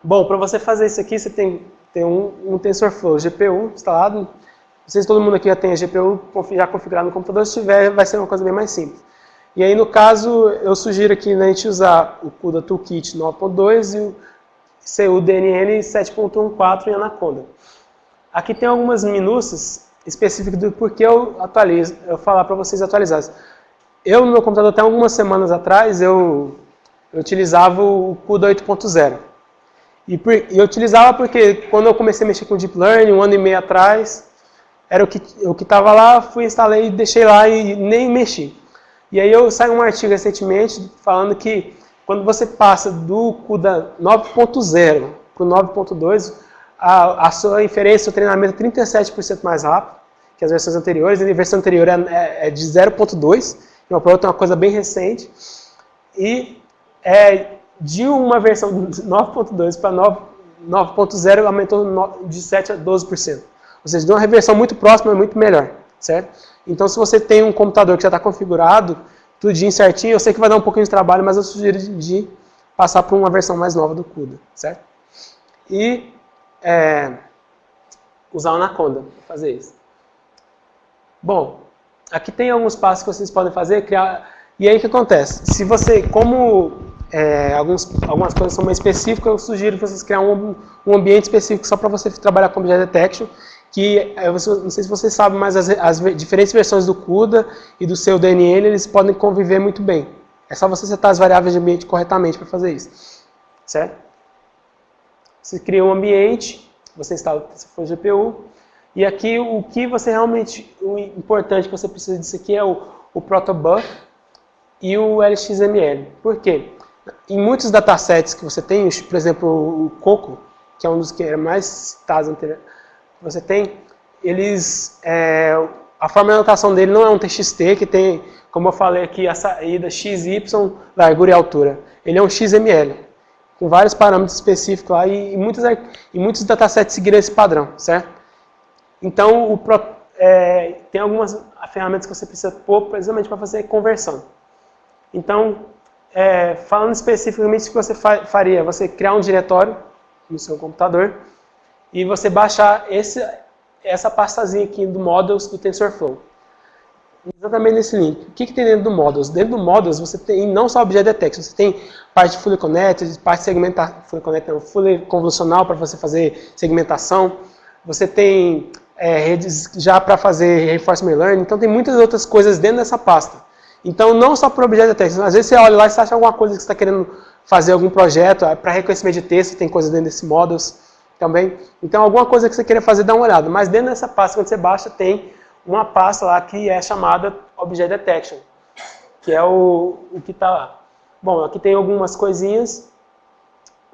Bom, para você fazer isso aqui, você tem um TensorFlow GPU instalado. Não sei se todo mundo aqui já tem a GPU já configurada no computador, se tiver vai ser uma coisa bem mais simples. E aí no caso, eu sugiro aqui a gente usar o CUDA Toolkit 9.2 e o CUDNN 7.14 em Anaconda. Aqui tem algumas minúcias específicas do porquê eu falar para vocês atualizarem. Eu no meu computador até algumas semanas atrás, eu utilizava o CUDA 8.0. E eu utilizava porque quando eu comecei a mexer com Deep Learning, 1 ano e meio atrás, era o que estava lá, fui, instalei, deixei lá e nem mexi. E aí saiu um artigo recentemente falando que quando você passa do CUDA 9.0 para o 9.2, a sua inferência, o treinamento é 37% mais rápido que as versões anteriores. E a versão anterior é de 0.2, uma para outra é uma coisa bem recente. E de uma versão 9.2 para 9.0 aumentou de 7% a 12%. Ou seja, de uma reversão muito próxima é muito melhor, certo? Então, se você tem um computador que já está configurado, tudinho certinho, eu sei que vai dar um pouquinho de trabalho, mas eu sugiro de passar para uma versão mais nova do CUDA, certo? E usar o Anaconda para fazer isso. Bom, aqui tem alguns passos que vocês podem fazer, e aí o que acontece? Se você, algumas coisas são mais específicas, eu sugiro que vocês criem um ambiente específico só para você trabalhar com Object Detection, que, não sei se vocês sabem, mas as diferentes versões do CUDA e do seu DNN, eles podem conviver muito bem. É só você setar as variáveis de ambiente corretamente para fazer isso, certo? Você cria um ambiente, você instala o GPU, e aqui o importante que você precisa disso aqui é o protobuf e o LXML. Por quê? Em muitos datasets que você tem, por exemplo, o Coco, que é um dos que é mais citados anteriormente, você tem, a forma de anotação dele não é um TXT, que tem, como eu falei aqui, a saída XY, largura e altura. Ele é um XML, com vários parâmetros específicos lá, e muitos datasets seguiram esse padrão, certo? Então, tem algumas ferramentas que você precisa pôr precisamente para fazer conversão. Então, falando especificamente o que você faria, você criar um diretório no seu computador, e você baixar essa pastazinha aqui do Models do TensorFlow. Exatamente nesse link. O que tem dentro do Models? Dentro do Models você tem não só Object Detection, você tem parte Fully Connected, parte Fully convolucional para você fazer segmentação. Você tem redes já para fazer Reinforcement Learning. Então tem muitas outras coisas dentro dessa pasta. Então não só para Object Detection. Às vezes você olha lá e você acha alguma coisa que você está querendo fazer algum projeto. Para reconhecimento de texto tem coisa dentro desse Models também. Então, alguma coisa que você queira fazer, dá uma olhada. Mas dentro dessa pasta, quando você baixa, tem uma pasta lá que é chamada Object Detection, que é o que está lá. Bom, aqui tem algumas coisinhas,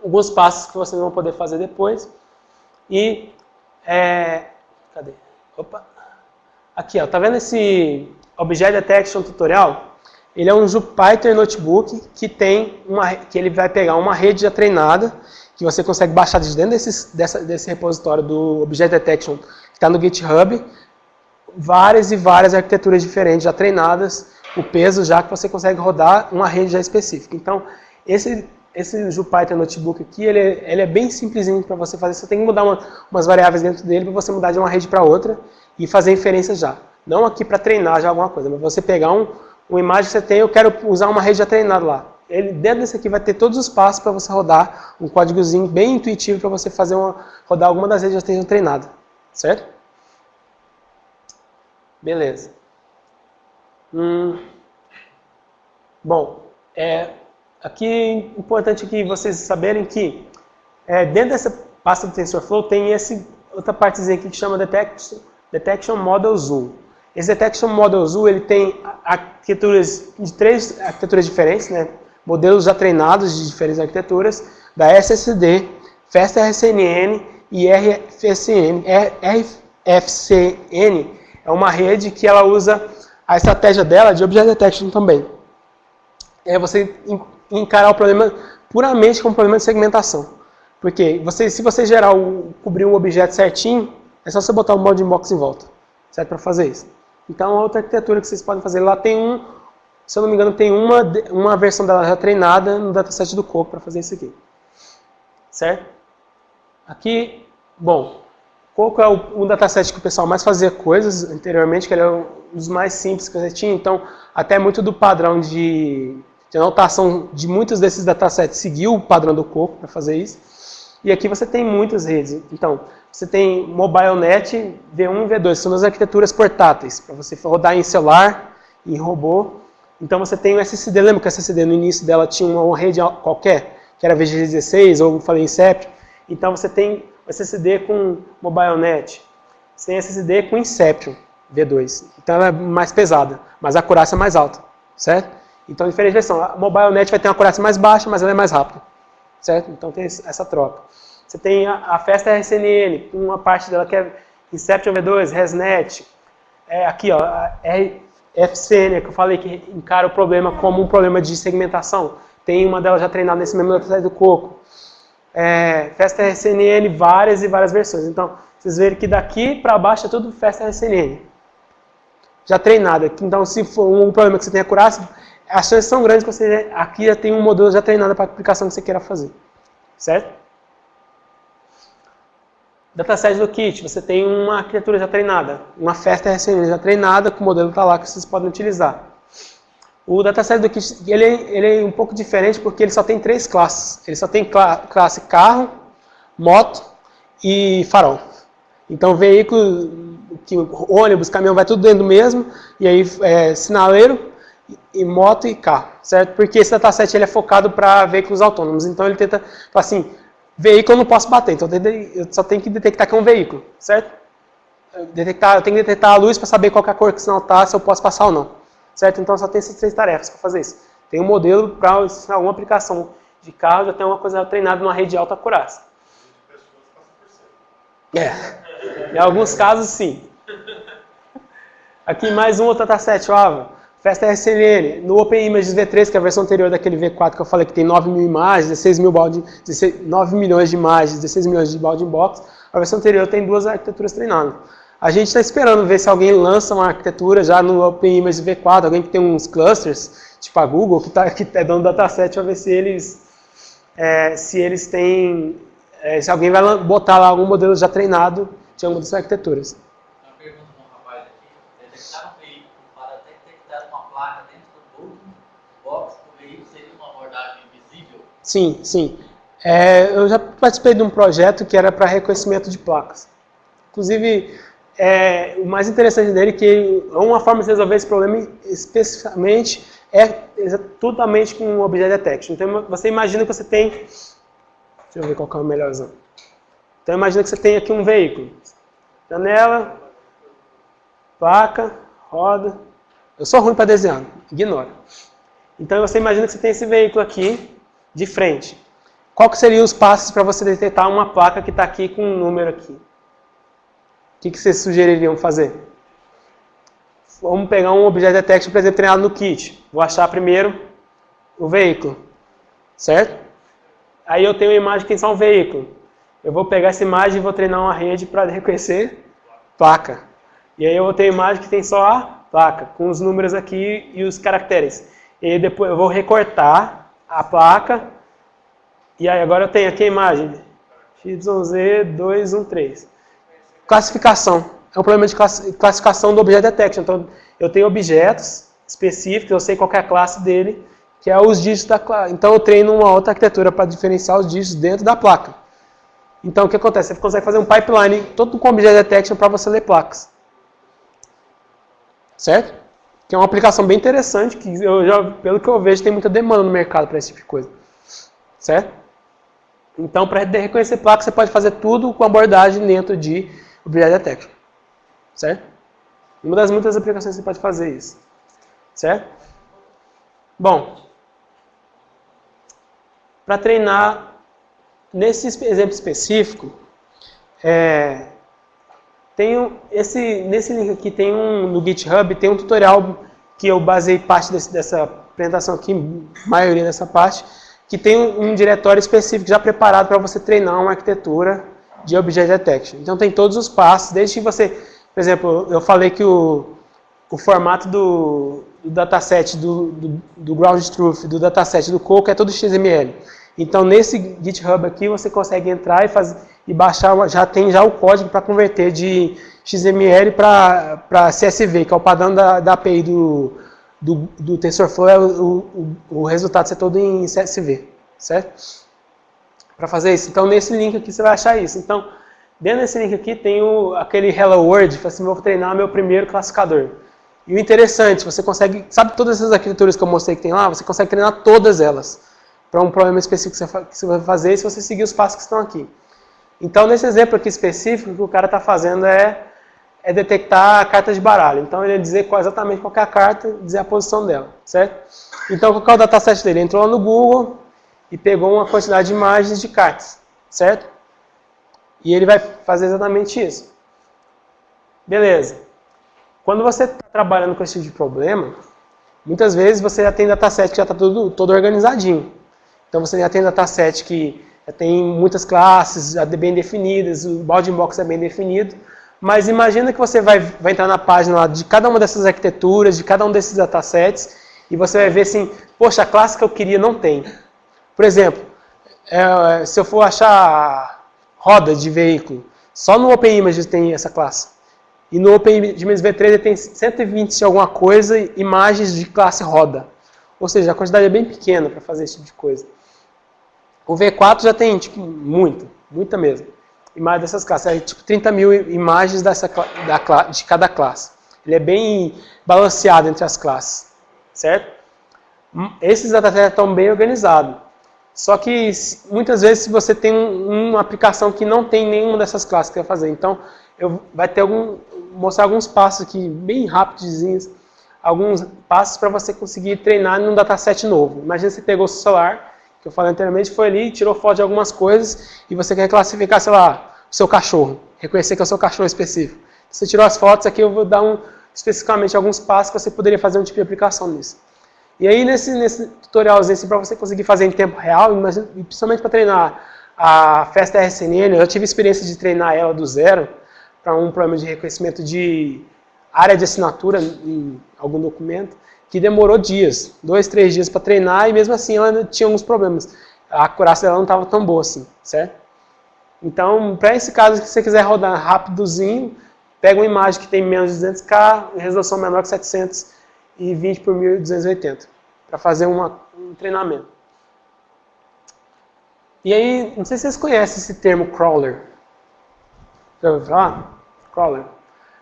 alguns passos que vocês vão poder fazer depois. E, cadê? Opa! Aqui, ó, tá vendo esse Object Detection Tutorial? Ele é um Jupyter Notebook que ele vai pegar uma rede já treinada, que você consegue baixar de dentro desse repositório do Object Detection, que está no GitHub, várias e várias arquiteturas diferentes já treinadas, o peso já que você consegue rodar uma rede já específica. Então, esse Jupyter Notebook aqui, ele é bem simplesinho para você fazer, você tem que mudar umas variáveis dentro dele para você mudar de uma rede para outra e fazer inferências já. Não aqui para treinar já alguma coisa, mas você pegar uma imagem que você tem, eu quero usar uma rede já treinada lá. Dentro desse aqui vai ter todos os passos para você rodar um códigozinho bem intuitivo para você rodar alguma das redes que já estejam treinadas, certo? Beleza. Bom, aqui é importante que vocês saberem que dentro dessa pasta do TensorFlow tem outra partezinha aqui que chama Detection Model Zoom. Esse Detection Model Zoom ele tem arquiteturas de 3 arquiteturas diferentes, né? Modelos já treinados de diferentes arquiteturas, da SSD, FastRCNN e RFCN. RFCN é uma rede que ela usa a estratégia dela de Object Detection também. É você encarar o problema puramente como um problema de segmentação. Porque se você cobrir um objeto certinho, é só você botar um bounding box em volta, certo? Para fazer isso. Então, a outra arquitetura que vocês podem fazer lá tem se eu não me engano, tem uma versão dela já treinada no dataset do Coco para fazer isso aqui. Certo? Aqui, bom, Coco é o dataset que o pessoal mais fazia coisas anteriormente, que ele é um dos mais simples que você tinha. Então, até muito do padrão de anotação de muitos desses datasets seguiu o padrão do Coco para fazer isso. E aqui você tem muitas redes. Então, você tem MobileNet V1 e V2, são as arquiteturas portáteis, para você rodar em celular, em robô. Então você tem o SSD, lembra que o SSD no início dela tinha uma rede qualquer, que era VG16 ou falei Inception. Então você tem o SSD com MobileNet, você tem SSD com Inception V2. Então ela é mais pesada, mas a acurácia é mais alta, certo? Então diferente versão, a MobileNet vai ter uma acurácia mais baixa, mas ela é mais rápida, certo? Então tem essa troca. Você tem a FastRCNN, uma parte dela que é Inception V2, ResNet. Aqui, ó, a RFCN, que eu falei que encara o problema como um problema de segmentação. Tem uma delas já treinada nesse mesmo dataset do Coco. FastRCNN, várias e várias versões. Então, vocês verem que daqui para baixo é tudo FastRCNN. Já treinada. Então, se for um problema que você tem acurácia, as chances são grandes que você aqui já tem um modelo já treinado para a aplicação que você queira fazer. Certo? Dataset do kit, você tem uma arquitetura já treinada, uma FastRCN já treinada, que o modelo está lá que vocês podem utilizar. O dataset do kit ele é um pouco diferente porque ele só tem 3 classes. Ele só tem classe carro, moto e farol. Então veículo, ônibus, caminhão, vai tudo dentro do mesmo, e aí sinaleiro, e moto e carro, certo? Porque esse dataset ele é focado para veículos autônomos, então ele tenta falar assim, veículo eu não posso bater, então eu só tenho que detectar que é um veículo, certo? Eu tenho que detectar a luz para saber qual que é a cor que o sinal está, se eu posso passar ou não, certo? Então só tem essas 3 tarefas para fazer isso. Tem um modelo para alguma aplicação de carro, já tem uma coisa treinada numa rede de alta acurácia. Em alguns casos sim. Aqui mais um outro dataset, o AVA. FastRCNN, no OpenImages V3, que é a versão anterior daquele V4 que eu falei que tem 9 mil imagens, 9 milhões de imagens, 16 milhões de bounding box, a versão anterior tem 2 arquiteturas treinadas. A gente está esperando ver se alguém lança uma arquitetura já no OpenImages V4, alguém que tem uns clusters, tipo a Google, que é dono do dataset, para ver se eles têm, se alguém vai botar lá algum modelo já treinado de alguma dessas arquiteturas. Sim, sim. Eu já participei de um projeto que era para reconhecimento de placas. Inclusive, o mais interessante dele é que uma forma de resolver esse problema especificamente é totalmente com o Object Detection. Então, você imagina que você tem... Deixa eu ver qual que é o melhorzão. Então, imagina que você tem aqui um veículo. Janela, placa, roda. Eu sou ruim para desenhar, ignora. Então, você imagina que você tem esse veículo aqui, de frente. Qual que seriam os passos para você detectar uma placa que está aqui com um número aqui? O que vocês sugeririam fazer? Vamos pegar um Object Detection, por exemplo, treinado no kit. Vou achar primeiro o veículo, certo? Aí eu tenho uma imagem que tem só um veículo. Eu vou pegar essa imagem e vou treinar uma rede para reconhecer placa. E aí eu vou ter uma imagem que tem só a placa, com os números aqui e os caracteres. E aí depois eu vou recortar a placa, e aí agora eu tenho aqui a imagem XYZ213. Classificação. É um problema de classificação do Object Detection. Então, eu tenho objetos específicos, eu sei qual é a classe dele, que é os dígitos da classe. Então, eu treino uma outra arquitetura para diferenciar os dígitos dentro da placa. Então, o que acontece? Você consegue fazer um pipeline todo com Object Detection para você ler placas. Certo? Que é uma aplicação bem interessante, que pelo que eu vejo, tem muita demanda no mercado para esse tipo de coisa. Certo? Então, para reconhecer placa, você pode fazer tudo com abordagem dentro de Object Detection. Certo? Uma das muitas aplicações que você pode fazer isso. Certo? Bom, para treinar, nesse exemplo específico, nesse link aqui tem no GitHub, tem um tutorial que eu baseei parte dessa apresentação aqui, maioria dessa parte, que tem um diretório específico já preparado para você treinar uma arquitetura de Object Detection. Então tem todos os passos, desde que você, por exemplo, eu falei que o formato do dataset do Ground Truth, do dataset do Coco é todo XML. Então nesse GitHub aqui você consegue entrar e baixar, já tem o código para converter de XML para CSV, que é o padrão da API do TensorFlow, o resultado ser todo em CSV, certo? Para fazer isso. Então nesse link aqui você vai achar isso. Então dentro desse link aqui tem aquele Hello World, assim, vou treinar meu primeiro classificador. E o interessante, você consegue, sabe todas essas arquiteturas que eu mostrei que tem lá? Você consegue treinar todas elas para um problema específico que você vai fazer se você seguir os passos que estão aqui. Então, nesse exemplo aqui específico, o que o cara está fazendo é detectar a carta de baralho. Então, ele vai dizer exatamente qual é a carta, dizer a posição dela, certo? Então, qual é o dataset dele? Ele entrou lá no Google e pegou uma quantidade de imagens de cartas, certo? E ele vai fazer exatamente isso. Beleza. Quando você está trabalhando com esse tipo de problema, muitas vezes você já tem dataset que já está todo organizadinho. Então você já tem dataset que já tem muitas classes já bem definidas, o bounding box é bem definido, mas imagina que você vai entrar na página lá de cada uma dessas arquiteturas, de cada um desses datasets, e você vai ver assim, poxa, a classe que eu queria não tem. Por exemplo, se eu for achar roda de veículo, só no OpenImages tem essa classe. E no OpenImages V3 ele tem 120 de alguma coisa imagens de classe roda. Ou seja, a quantidade é bem pequena para fazer esse tipo de coisa. O V4 já tem, tipo, muita mesmo. Imagens dessas classes. É tipo 30 mil imagens de cada classe. Ele é bem balanceado entre as classes. Certo? Esses datasets estão bem organizados. Só que muitas vezes se você tem uma aplicação que não tem nenhuma dessas classes que vai fazer. Então, vai ter mostrar alguns passos aqui, bem rapidinhos, alguns passos para você conseguir treinar num dataset novo. Imagina você pegou o seu celular, que eu falei anteriormente, foi ali, tirou foto de algumas coisas e você quer classificar, sei lá, o seu cachorro, reconhecer que é o seu cachorro específico. Você tirou as fotos aqui, eu vou dar especificamente alguns passos que você poderia fazer um tipo de aplicação nisso. E aí nesse tutorialzinho, para você conseguir fazer em tempo real, e principalmente para treinar a FastRSNN, eu tive experiência de treinar ela do zero, para um problema de reconhecimento de área de assinatura em algum documento, que demorou dias, 2, 3 dias para treinar, e mesmo assim ela tinha alguns problemas. A acurácia dela não estava tão boa assim, certo? Então, para esse caso que você quiser rodar rapidozinho, pega uma imagem que tem menos de 200K, resolução menor que 720 por 1280, para fazer um treinamento. E aí, não sei se vocês conhecem esse termo crawler. Já ouviu falar? Crawler. O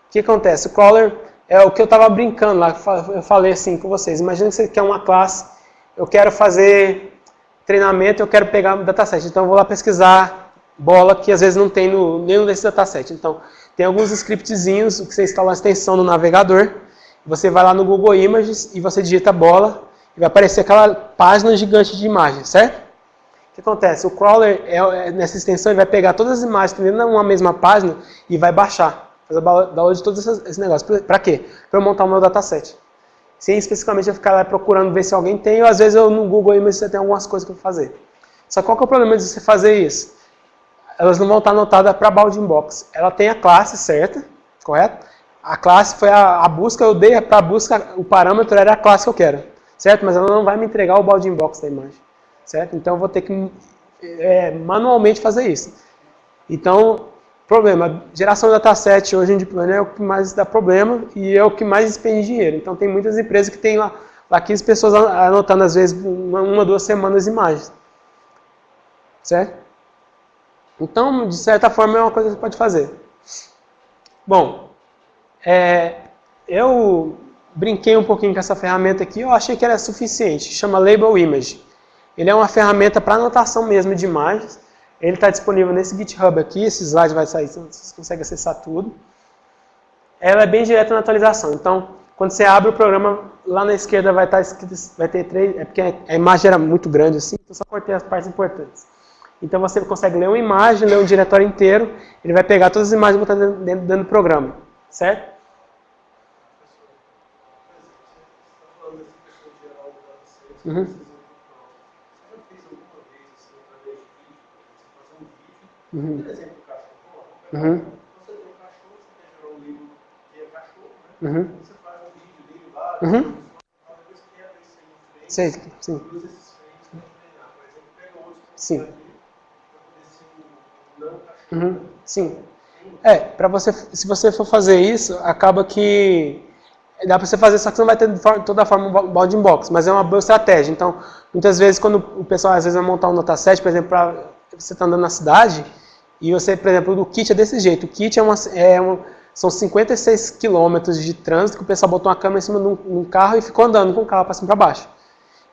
que acontece? O crawler é o que eu estava brincando lá, eu falei assim com vocês. Imagina que você quer uma classe, eu quero fazer treinamento, eu quero pegar um dataset. Então eu vou lá pesquisar bola, que às vezes não tem nenhum desses datasets. Então tem alguns scriptzinhos que você instala a extensão no navegador, você vai lá no Google Images e você digita bola e vai aparecer aquela página gigante de imagens, certo? O que acontece? O crawler, nessa extensão, ele vai pegar todas as imagens que tem numa mesma página e vai baixar. Fazer download de todos esses negócios. Para quê? Para eu montar o meu dataset. Sem especificamente eu ficar lá procurando ver se alguém tem, ou às vezes eu no Google Images você tem algumas coisas que eu vou fazer. Só que qual que é o problema de você fazer isso? Elas não vão estar anotadas para bounding box. Ela tem a classe certa, correto? A classe foi a busca, eu dei para a busca, o parâmetro era a classe que eu quero, certo? Mas ela não vai me entregar o bounding box da imagem. Certo? Então eu vou ter que manualmente fazer isso. Então, problema, geração de dataset hoje em dia é o que mais dá problema e é o que mais despende dinheiro. Então tem muitas empresas que tem lá 15 pessoas anotando às vezes uma, 2 semanas imagens. Certo? Então, de certa forma é uma coisa que você pode fazer. Bom, eu brinquei um pouquinho com essa ferramenta aqui, eu achei que era suficiente, chama Label Image. Ele é uma ferramenta para anotação mesmo de imagens. Ele está disponível nesse GitHub aqui, esse slide vai sair, vocês conseguem acessar tudo. Ela é bem direta na atualização, então quando você abre o programa, lá na esquerda vai estar escrito, vai ter 3, é porque a imagem era muito grande assim, então só cortei as partes importantes. Então você consegue ler uma imagem, ler um diretório inteiro, ele vai pegar todas as imagens e botar dentro do programa, certo? Uhum. Uhum. Por exemplo, o cachorro. Uhum. Você tem um cachorro, você quer gerar um livro que é cachorro, né? Uhum. Você faz um vídeo lá, depois quebra isso aí em frame, sim. Usa esses frames para treinar. Por exemplo, pega outros sim. para poder ser um não cachorro. Uhum. Sim. Para você, se você for fazer isso, acaba que dá para você fazer, só que você não vai ter de toda forma um bounding box, mas é uma boa estratégia. Então, muitas vezes, quando o pessoal às vezes vai montar um dataset, por exemplo, para você está andando na cidade, e você, por exemplo, o kit é desse jeito. O kit são 56 quilômetros de trânsito que o pessoal botou uma câmera em cima de um carro e ficou andando com o carro para cima e para baixo.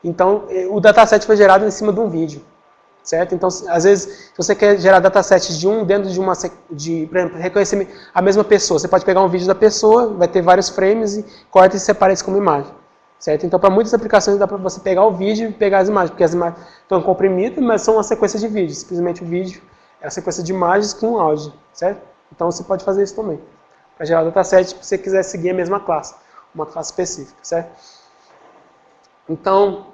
Então, o dataset foi gerado em cima de um vídeo, certo? Então, às vezes, se você quer gerar datasets dentro de uma, por exemplo, reconhecer a mesma pessoa, você pode pegar um vídeo da pessoa, vai ter vários frames e corta e separa isso como imagem, certo? Então, para muitas aplicações dá para você pegar o vídeo e pegar as imagens, porque as imagens estão comprimidas, mas são uma sequência de vídeos. Simplesmente o vídeo é a sequência de imagens com áudio, certo? Então, você pode fazer isso também. Para gerar o dataset, se você quiser seguir a mesma classe, uma classe específica, certo? Então,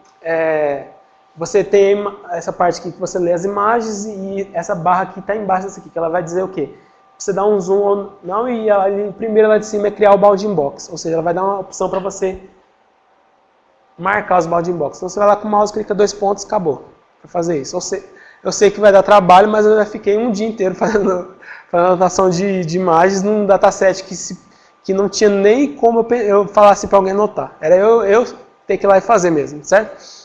você tem essa parte aqui que você lê as imagens e essa barra aqui está embaixo dessa aqui, que ela vai dizer o quê? Você dá um zoom ou não e ali, primeiro lá de cima é criar o bounding box, ou seja, ela vai dar uma opção para você marcar os bounding box. Então você vai lá com o mouse, clica 2 pontos, acabou para fazer isso. Eu sei que vai dar trabalho, mas eu já fiquei um dia inteiro fazendo anotação de imagens num dataset que não tinha nem como eu falasse para alguém anotar. Era eu ter que ir lá e fazer mesmo, certo?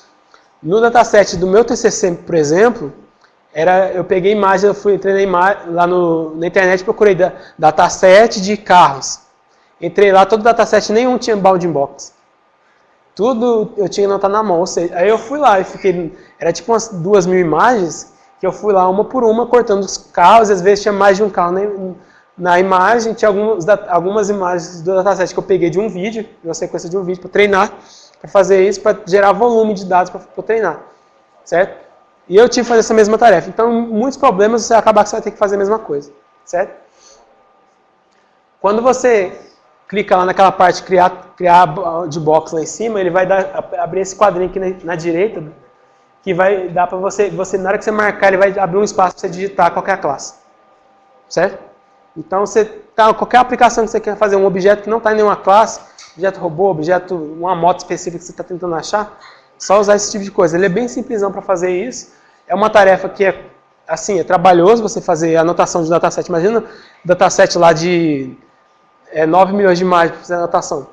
No dataset do meu TCC, por exemplo, eu peguei imagem, entrei lá na internet e procurei dataset de carros. Entrei lá, todo dataset, nenhum tinha bounding box. Tudo eu tinha que anotar na mão, ou seja, aí eu fui lá e fiquei, era tipo umas 2.000 imagens, que eu fui lá uma por uma cortando os carros, às vezes tinha mais de um carro na imagem, tinha algumas imagens do dataset que eu peguei de um vídeo, de uma sequência de um vídeo para treinar, para fazer isso, para gerar volume de dados para treinar, certo? E eu tive que fazer essa mesma tarefa, então muitos problemas você acabar que você vai ter que fazer a mesma coisa, certo? Quando você clica lá naquela parte criar de box lá em cima, ele vai abrir esse quadrinho aqui na direita, que vai dar para você, na hora que você marcar, ele vai abrir um espaço para você digitar qualquer classe, certo? Então, qualquer aplicação que você quer fazer, um objeto que não está em nenhuma classe, objeto robô, uma moto específica que você está tentando achar, só usar esse tipo de coisa. Ele é bem simplesão para fazer isso, é uma tarefa que é trabalhoso você fazer a anotação de dataset. Imagina um dataset lá de 9 milhões de imagens para fazer a anotação.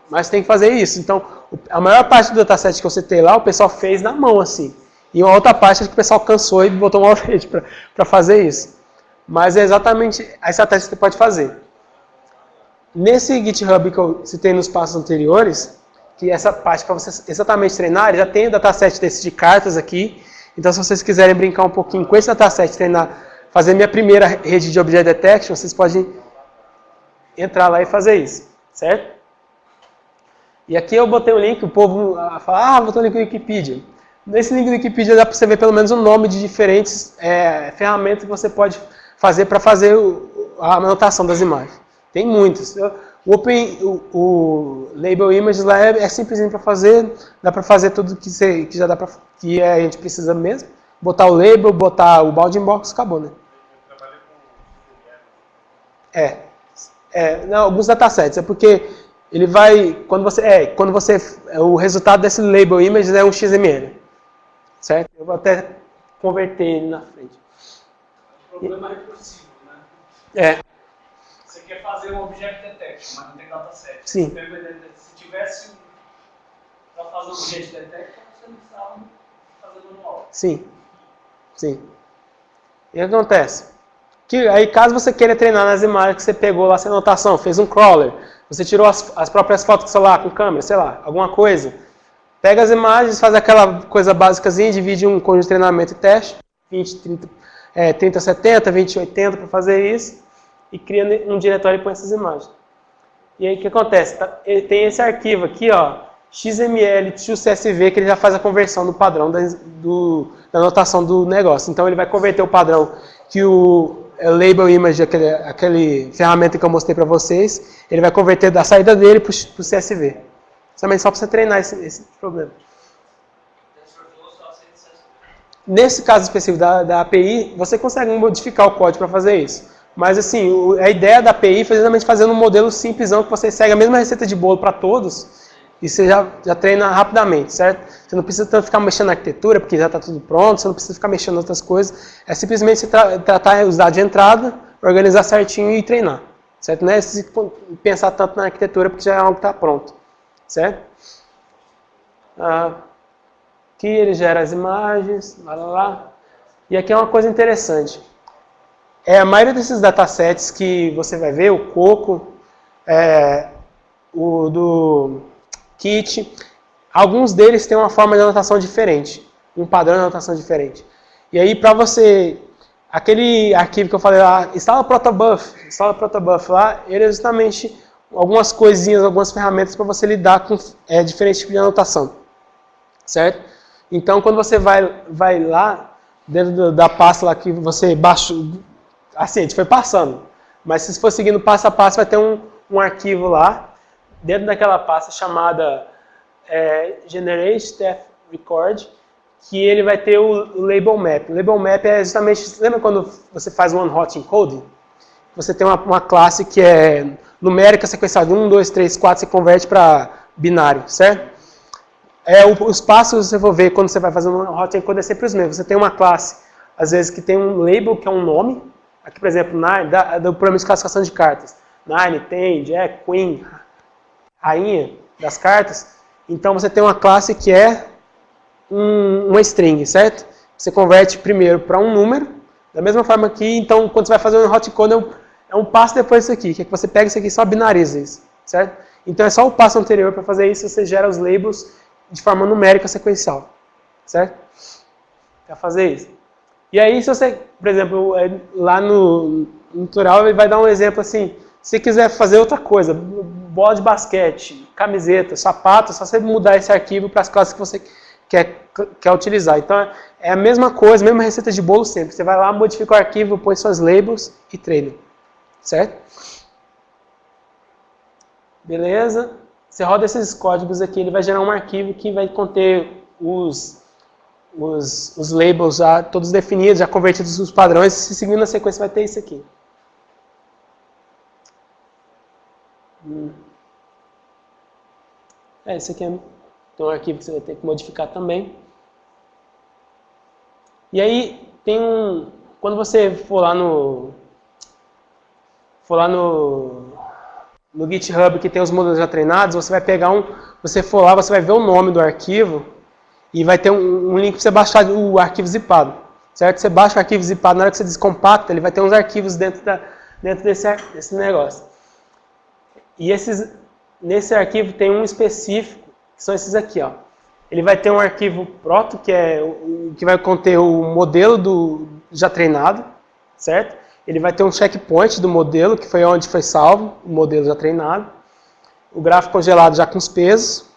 Mas tem que fazer isso. Então, a maior parte do dataset que você tem lá, o pessoal fez na mão, assim. E uma outra parte é que o pessoal cansou e botou um alfabete para fazer isso. Mas é exatamente a estratégia que você pode fazer. Nesse GitHub que eu citei nos passos anteriores, que essa parte para você exatamente treinar, já tem o dataset desse de cartas aqui. Então, se vocês quiserem brincar um pouquinho com esse dataset, treinar, fazer minha primeira rede de Object Detection, vocês podem entrar lá e fazer isso, certo? E aqui eu botei um link, o povo fala, botei um link no Wikipedia. Nesse link do Wikipedia dá para você ver pelo menos o nome de diferentes ferramentas que você pode fazer para fazer a anotação das imagens. Tem muitas. O Label Images lá é simplesinho para fazer, dá para fazer tudo que já dá para que a gente precisa mesmo. Botar o label, botar o bounding box, acabou, né? Não, alguns datasets, é porque ele vai, o resultado desse label image é um XML, certo? Eu vou até converter ele na frente. O problema é recursivo, né? Você quer fazer um object detection, mas não tem dataset. Sim. Se tivesse para fazer um object detection, você não precisava fazer manual. Sim. E o que acontece? Aí, caso você queira treinar nas imagens que você pegou lá sem anotação, fez um crawler, você tirou as próprias fotos do celular com câmera, sei lá, alguma coisa, pega as imagens, faz aquela coisa básicazinha, divide um conjunto de treinamento e teste, 20, 30, 3070, 2080 para fazer isso, e cria um diretório e põe essas imagens. E aí o que acontece? Ele tem esse arquivo aqui, ó, XML to CSV, que ele já faz a conversão do padrão da notação do negócio. Então ele vai converter o padrão que o label image, aquele ferramenta que eu mostrei para vocês, ele vai converter da saída dele para o CSV. Também só para você treinar esse problema. Nesse caso específico da API, você consegue modificar o código para fazer isso. Mas assim, a ideia da API foi exatamente fazer um modelo simplesão que você segue a mesma receita de bolo para todos e você já treina rapidamente, certo? Você não precisa tanto ficar mexendo na arquitetura, porque já está tudo pronto, você não precisa ficar mexendo em outras coisas. É simplesmente você tratar os dados de entrada, organizar certinho e treinar, certo? Não é pensar tanto na arquitetura, porque já é algo que está pronto, certo? Aqui ele gera as imagens, lá. E aqui é uma coisa interessante. A maioria desses datasets que você vai ver, o Coco, o do Kit, alguns deles têm uma forma de anotação diferente, um padrão de anotação diferente. E aí, para você, aquele arquivo que eu falei lá, instala protobuf lá, ele é justamente algumas coisinhas, algumas ferramentas para você lidar com diferentes tipos de anotação, certo? Então, quando você vai lá, dentro da pasta lá que você baixa, assim, a gente foi passando, mas se for seguindo passo a passo, vai ter um arquivo lá, dentro daquela pasta chamada Generate Step Record, que ele vai ter o Label Map. O Label Map é justamente, lembra quando você faz One Hot Encoding? Você tem uma classe que é numérica, sequencial de 1, 2, 3, 4, você converte para binário, certo? Os passos você for ver quando você vai fazer um Hot Encoding é sempre os mesmos. Você tem uma classe, às vezes, que tem um label, que é um nome. Aqui, por exemplo, do programa de classificação de cartas. 9, 10, Jack, Queen, rainha das cartas. Então você tem uma classe que é uma string, certo? Você converte primeiro para um número, da mesma forma que, então, quando você vai fazer um hot code, é um passo depois disso aqui, que é que você pega isso aqui e só binariza isso, certo? Então é só o passo anterior para fazer isso, você gera os labels de forma numérica sequencial, certo? Para fazer isso. E aí, se você, por exemplo, lá no tutorial, ele vai dar um exemplo assim, se você quiser fazer outra coisa, bola de basquete, camiseta, sapato, é só você mudar esse arquivo para as classes que você quer utilizar. Então, é a mesma coisa, a mesma receita de bolo sempre. Você vai lá, modifica o arquivo, põe suas labels e treina. Certo? Beleza? Você roda esses códigos aqui, ele vai gerar um arquivo que vai conter os labels já todos definidos, já convertidos nos padrões. Se seguindo na sequência, vai ter isso aqui. Esse aqui tem um arquivo que você vai ter que modificar também. E aí, quando você for lá no GitHub que tem os modelos já treinados, você vai pegar você for lá, você vai ver o nome do arquivo e vai ter um link para você baixar o arquivo zipado, certo? Você baixa o arquivo zipado, na hora que você descompacta, ele vai ter uns arquivos dentro desse negócio. E nesse arquivo tem um específico, que são esses aqui, ó. Ele vai ter um arquivo proto, que vai conter o modelo já treinado, certo? Ele vai ter um checkpoint do modelo, que foi onde foi salvo, o modelo já treinado. O gráfico congelado já com os pesos.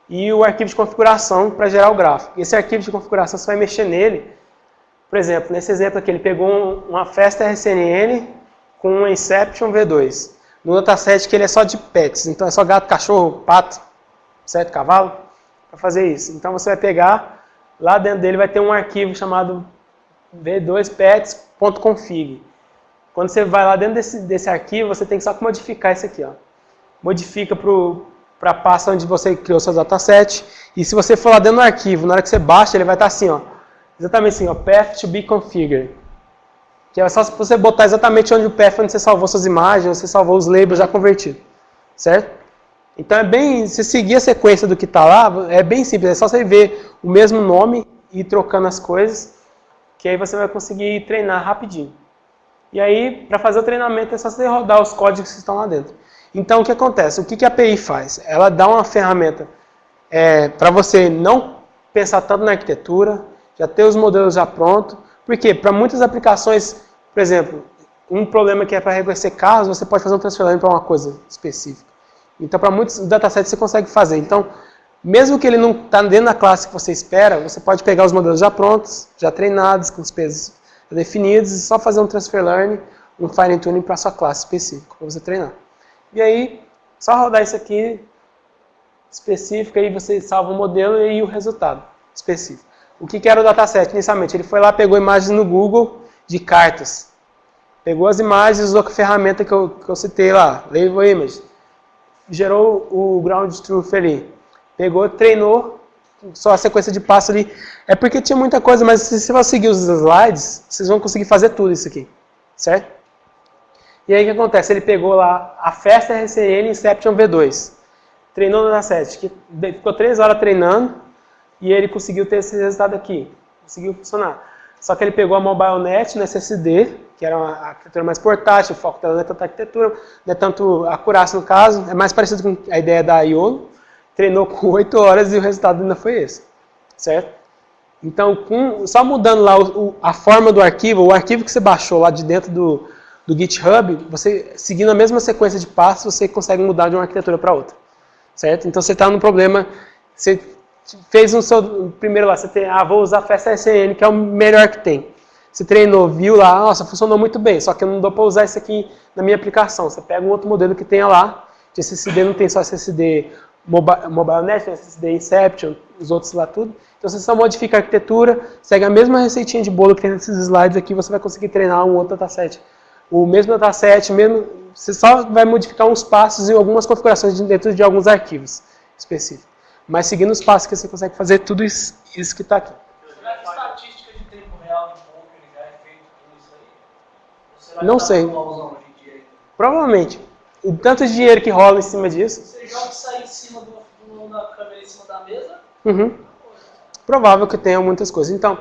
E o arquivo de configuração para gerar o gráfico. Esse arquivo de configuração, você vai mexer nele. Por exemplo, nesse exemplo aqui, ele pegou uma festa RCNN com um Inception V2. No dataset que ele é só de pets, então é só gato, cachorro, pato, certo? Cavalo, para fazer isso. Então você vai pegar, lá dentro dele vai ter um arquivo chamado v2pets.config. Quando você vai lá dentro desse arquivo, você tem que só modificar isso aqui, ó. Modifica para a pasta onde você criou seu dataset. E se você for lá dentro do arquivo, na hora que você baixa, ele vai estar assim, ó. Exatamente assim, ó, path to be configured. Que é só você botar exatamente onde o path, onde você salvou suas imagens, onde você salvou os labels já convertidos. Certo? Então você seguir a sequência do que está lá, é bem simples. É só você ver o mesmo nome e ir trocando as coisas, que aí você vai conseguir treinar rapidinho. E aí, para fazer o treinamento, é só você rodar os códigos que estão lá dentro. Então, o que acontece? O que a API faz? Ela dá uma ferramenta para você não pensar tanto na arquitetura, já ter os modelos já prontos, Por quê? Para muitas aplicações, por exemplo, um problema que é para reconhecer carros, você pode fazer um transfer learning para uma coisa específica. Então, para muitos datasets você consegue fazer. Então, mesmo que ele não está dentro da classe que você espera, você pode pegar os modelos já prontos, já treinados, com os pesos definidos, e só fazer um transfer learning, um fine tuning para a sua classe específica, para você treinar. E aí, só rodar isso aqui, específico, aí você salva o modelo e o resultado específico. O que era o dataset inicialmente? Ele foi lá, pegou imagens no Google de cartas. Pegou as imagens, usou a ferramenta que eu citei lá, Label Image. Gerou o ground truth ali. Pegou, treinou, só a sequência de passos ali. É porque tinha muita coisa, mas se você for seguir os slides, vocês vão conseguir fazer tudo isso aqui. Certo? E aí o que acontece? Ele pegou lá a Fast RCN Inception V2. Treinou no dataset, que ficou 3 horas treinando e ele conseguiu ter esse resultado aqui. Conseguiu funcionar. Só que ele pegou a MobileNet no SSD, que era uma arquitetura mais portátil, o foco dela não é tanto a arquitetura, não é tanto a acurácia no caso, é mais parecido com a ideia da Iolo. Treinou com 8 horas e o resultado ainda foi esse. Certo? Então, só mudando lá a forma do arquivo, o arquivo que você baixou lá de dentro do GitHub, você seguindo a mesma sequência de passos, você consegue mudar de uma arquitetura para outra. Certo? Então você está no problema, você fez primeiro lá, você tem, vou usar FastRCN, que é o melhor que tem. Você treinou, viu lá, nossa, funcionou muito bem, só que eu não dou para usar isso aqui na minha aplicação. Você pega um outro modelo que tenha lá, de SSD não tem só SSD MobileNet, tem SSD Inception, os outros lá tudo. Então você só modifica a arquitetura, segue a mesma receitinha de bolo que tem nesses slides aqui, você vai conseguir treinar um outro dataset. O mesmo dataset, você só vai modificar uns passos e algumas configurações dentro de alguns arquivos específicos. Mas seguindo os passos que você consegue fazer tudo isso que está aqui. Será que estatística de tempo real de poker já é feito com isso aí? Ou será que Não tá sei. famosão hoje em dia aí? Provavelmente. O tanto de dinheiro que rola em cima disso. Você joga isso aí em cima da câmera, em cima da mesa? Uhum. Provável que tenha muitas coisas. Então,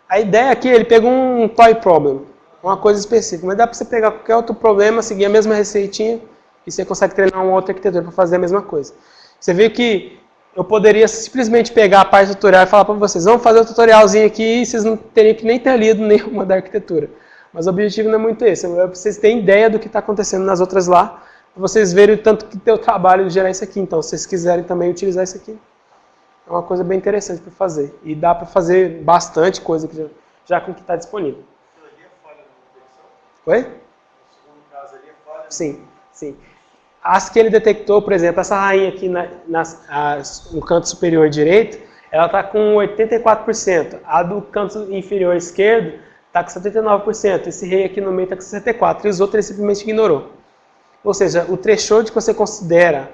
a ideia aqui, ele pegou um toy problem, uma coisa específica, mas dá para você pegar qualquer outro problema, seguir a mesma receitinha e você consegue treinar uma outra arquitetura para fazer a mesma coisa. Você vê que eu poderia simplesmente pegar a parte do tutorial e falar para vocês, vamos fazer um tutorialzinho aqui e vocês não teriam que nem ter lido nenhuma da arquitetura. Mas o objetivo não é muito esse, é para vocês terem ideia do que está acontecendo nas outras lá, para vocês verem o tanto que tem o trabalho de gerar isso aqui. Então, se vocês quiserem também utilizar isso aqui, é uma coisa bem interessante para fazer. E dá para fazer bastante coisa já com o que está disponível. Oi? No segundo caso ali, é falha. Sim, sim. As que ele detectou, por exemplo, essa rainha aqui no canto superior direito, ela está com 84%. A do canto inferior esquerdo está com 79%. Esse rei aqui no meio está com 64%. E os outros ele simplesmente ignorou. Ou seja, o threshold que você considera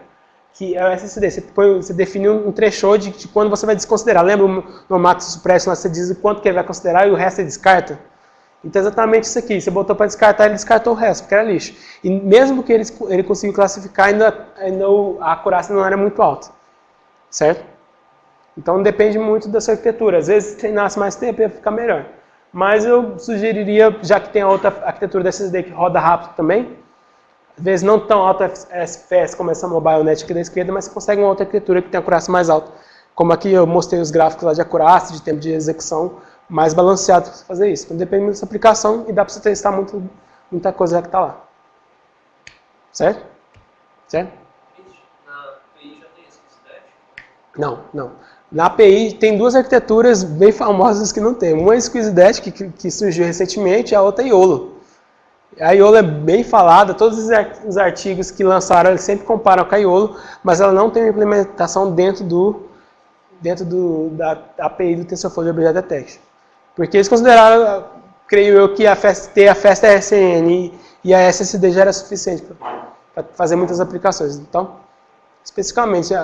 que é o SSD, você definiu um threshold de quando você vai desconsiderar. Lembra no Max Suppression, você diz o quanto que ele vai considerar e o resto você descarta? Então é exatamente isso aqui. Você botou para descartar, ele descartou o resto, porque era lixo. E mesmo que ele conseguiu classificar, ainda a acurácia não era muito alta. Certo? Então depende muito da sua arquitetura. Às vezes, se treinasse mais tempo, ia ficar melhor. Mas eu sugeriria, já que tem a outra arquitetura da SSD que roda rápido também, às vezes não tão alta FPS como essa MobileNet aqui da esquerda, mas você consegue uma outra arquitetura que tem acurácia mais alta. Como aqui eu mostrei os gráficos lá de acurácia, de tempo de execução, mais balanceado para você fazer isso. Então depende muito da sua aplicação e dá para você testar muita coisa que está lá. Certo? Certo? Na API já tem exclusividade? Não. Na API tem duas arquiteturas bem famosas que não tem. Uma é a Squeezy que surgiu recentemente, e a outra é Iolo. A Iolo é bem falada, todos os artigos que lançaram eles sempre comparam com a Iolo, mas ela não tem uma implementação dentro da API do TensorFlow de Object Detection. Porque eles consideraram, creio eu, que ter a FastRCN e a SSD já era suficiente para fazer muitas aplicações. Então, especificamente,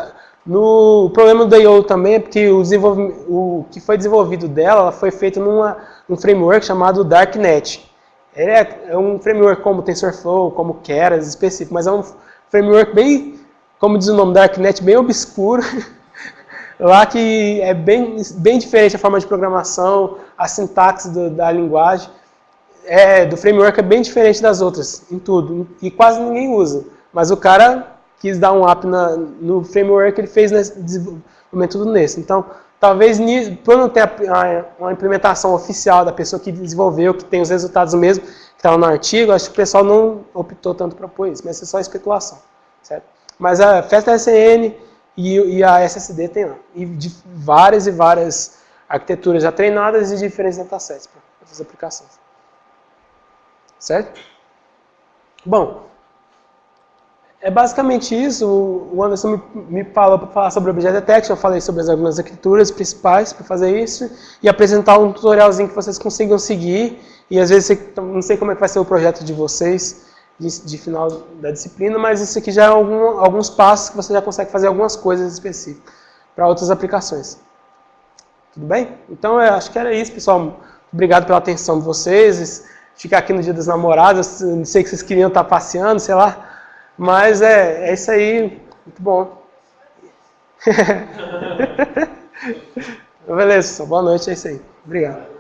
o problema da Iolo também é porque o que foi desenvolvido dela ela foi feito num framework chamado Darknet. Ele é um framework como TensorFlow, como Keras específico, mas é um framework bem, como diz o nome, Darknet, bem obscuro, lá que é bem diferente a forma de programação, a sintaxe da linguagem, do framework é bem diferente das outras, em tudo, e quase ninguém usa. Mas o cara quis dar um up no framework, ele fez desenvolvimento tudo nesse. Então, Talvez, por não ter uma implementação oficial da pessoa que desenvolveu, que tem os resultados mesmo, que estava no artigo, acho que o pessoal não optou tanto para pôr isso, mas isso é só especulação, certo? Mas a Festa SN e a SSD tem lá, e de várias e várias arquiteturas já treinadas e diferentes datasets para essas aplicações. Certo? Bom, é basicamente isso. O Anderson me falou para falar sobre Object Detection, eu falei sobre algumas arquiteturas principais para fazer isso e apresentar um tutorialzinho que vocês consigam seguir e às vezes, não sei como é que vai ser o projeto de vocês de final da disciplina, mas isso aqui já é alguns passos que você já consegue fazer algumas coisas específicas para outras aplicações. Tudo bem? Então, eu acho que era isso, pessoal. Obrigado pela atenção de vocês. Ficar aqui no Dia dos Namorados, não sei que vocês queriam estar passeando, sei lá. Mas é isso aí, muito bom. Beleza, pessoal. Boa noite, é isso aí. Obrigado.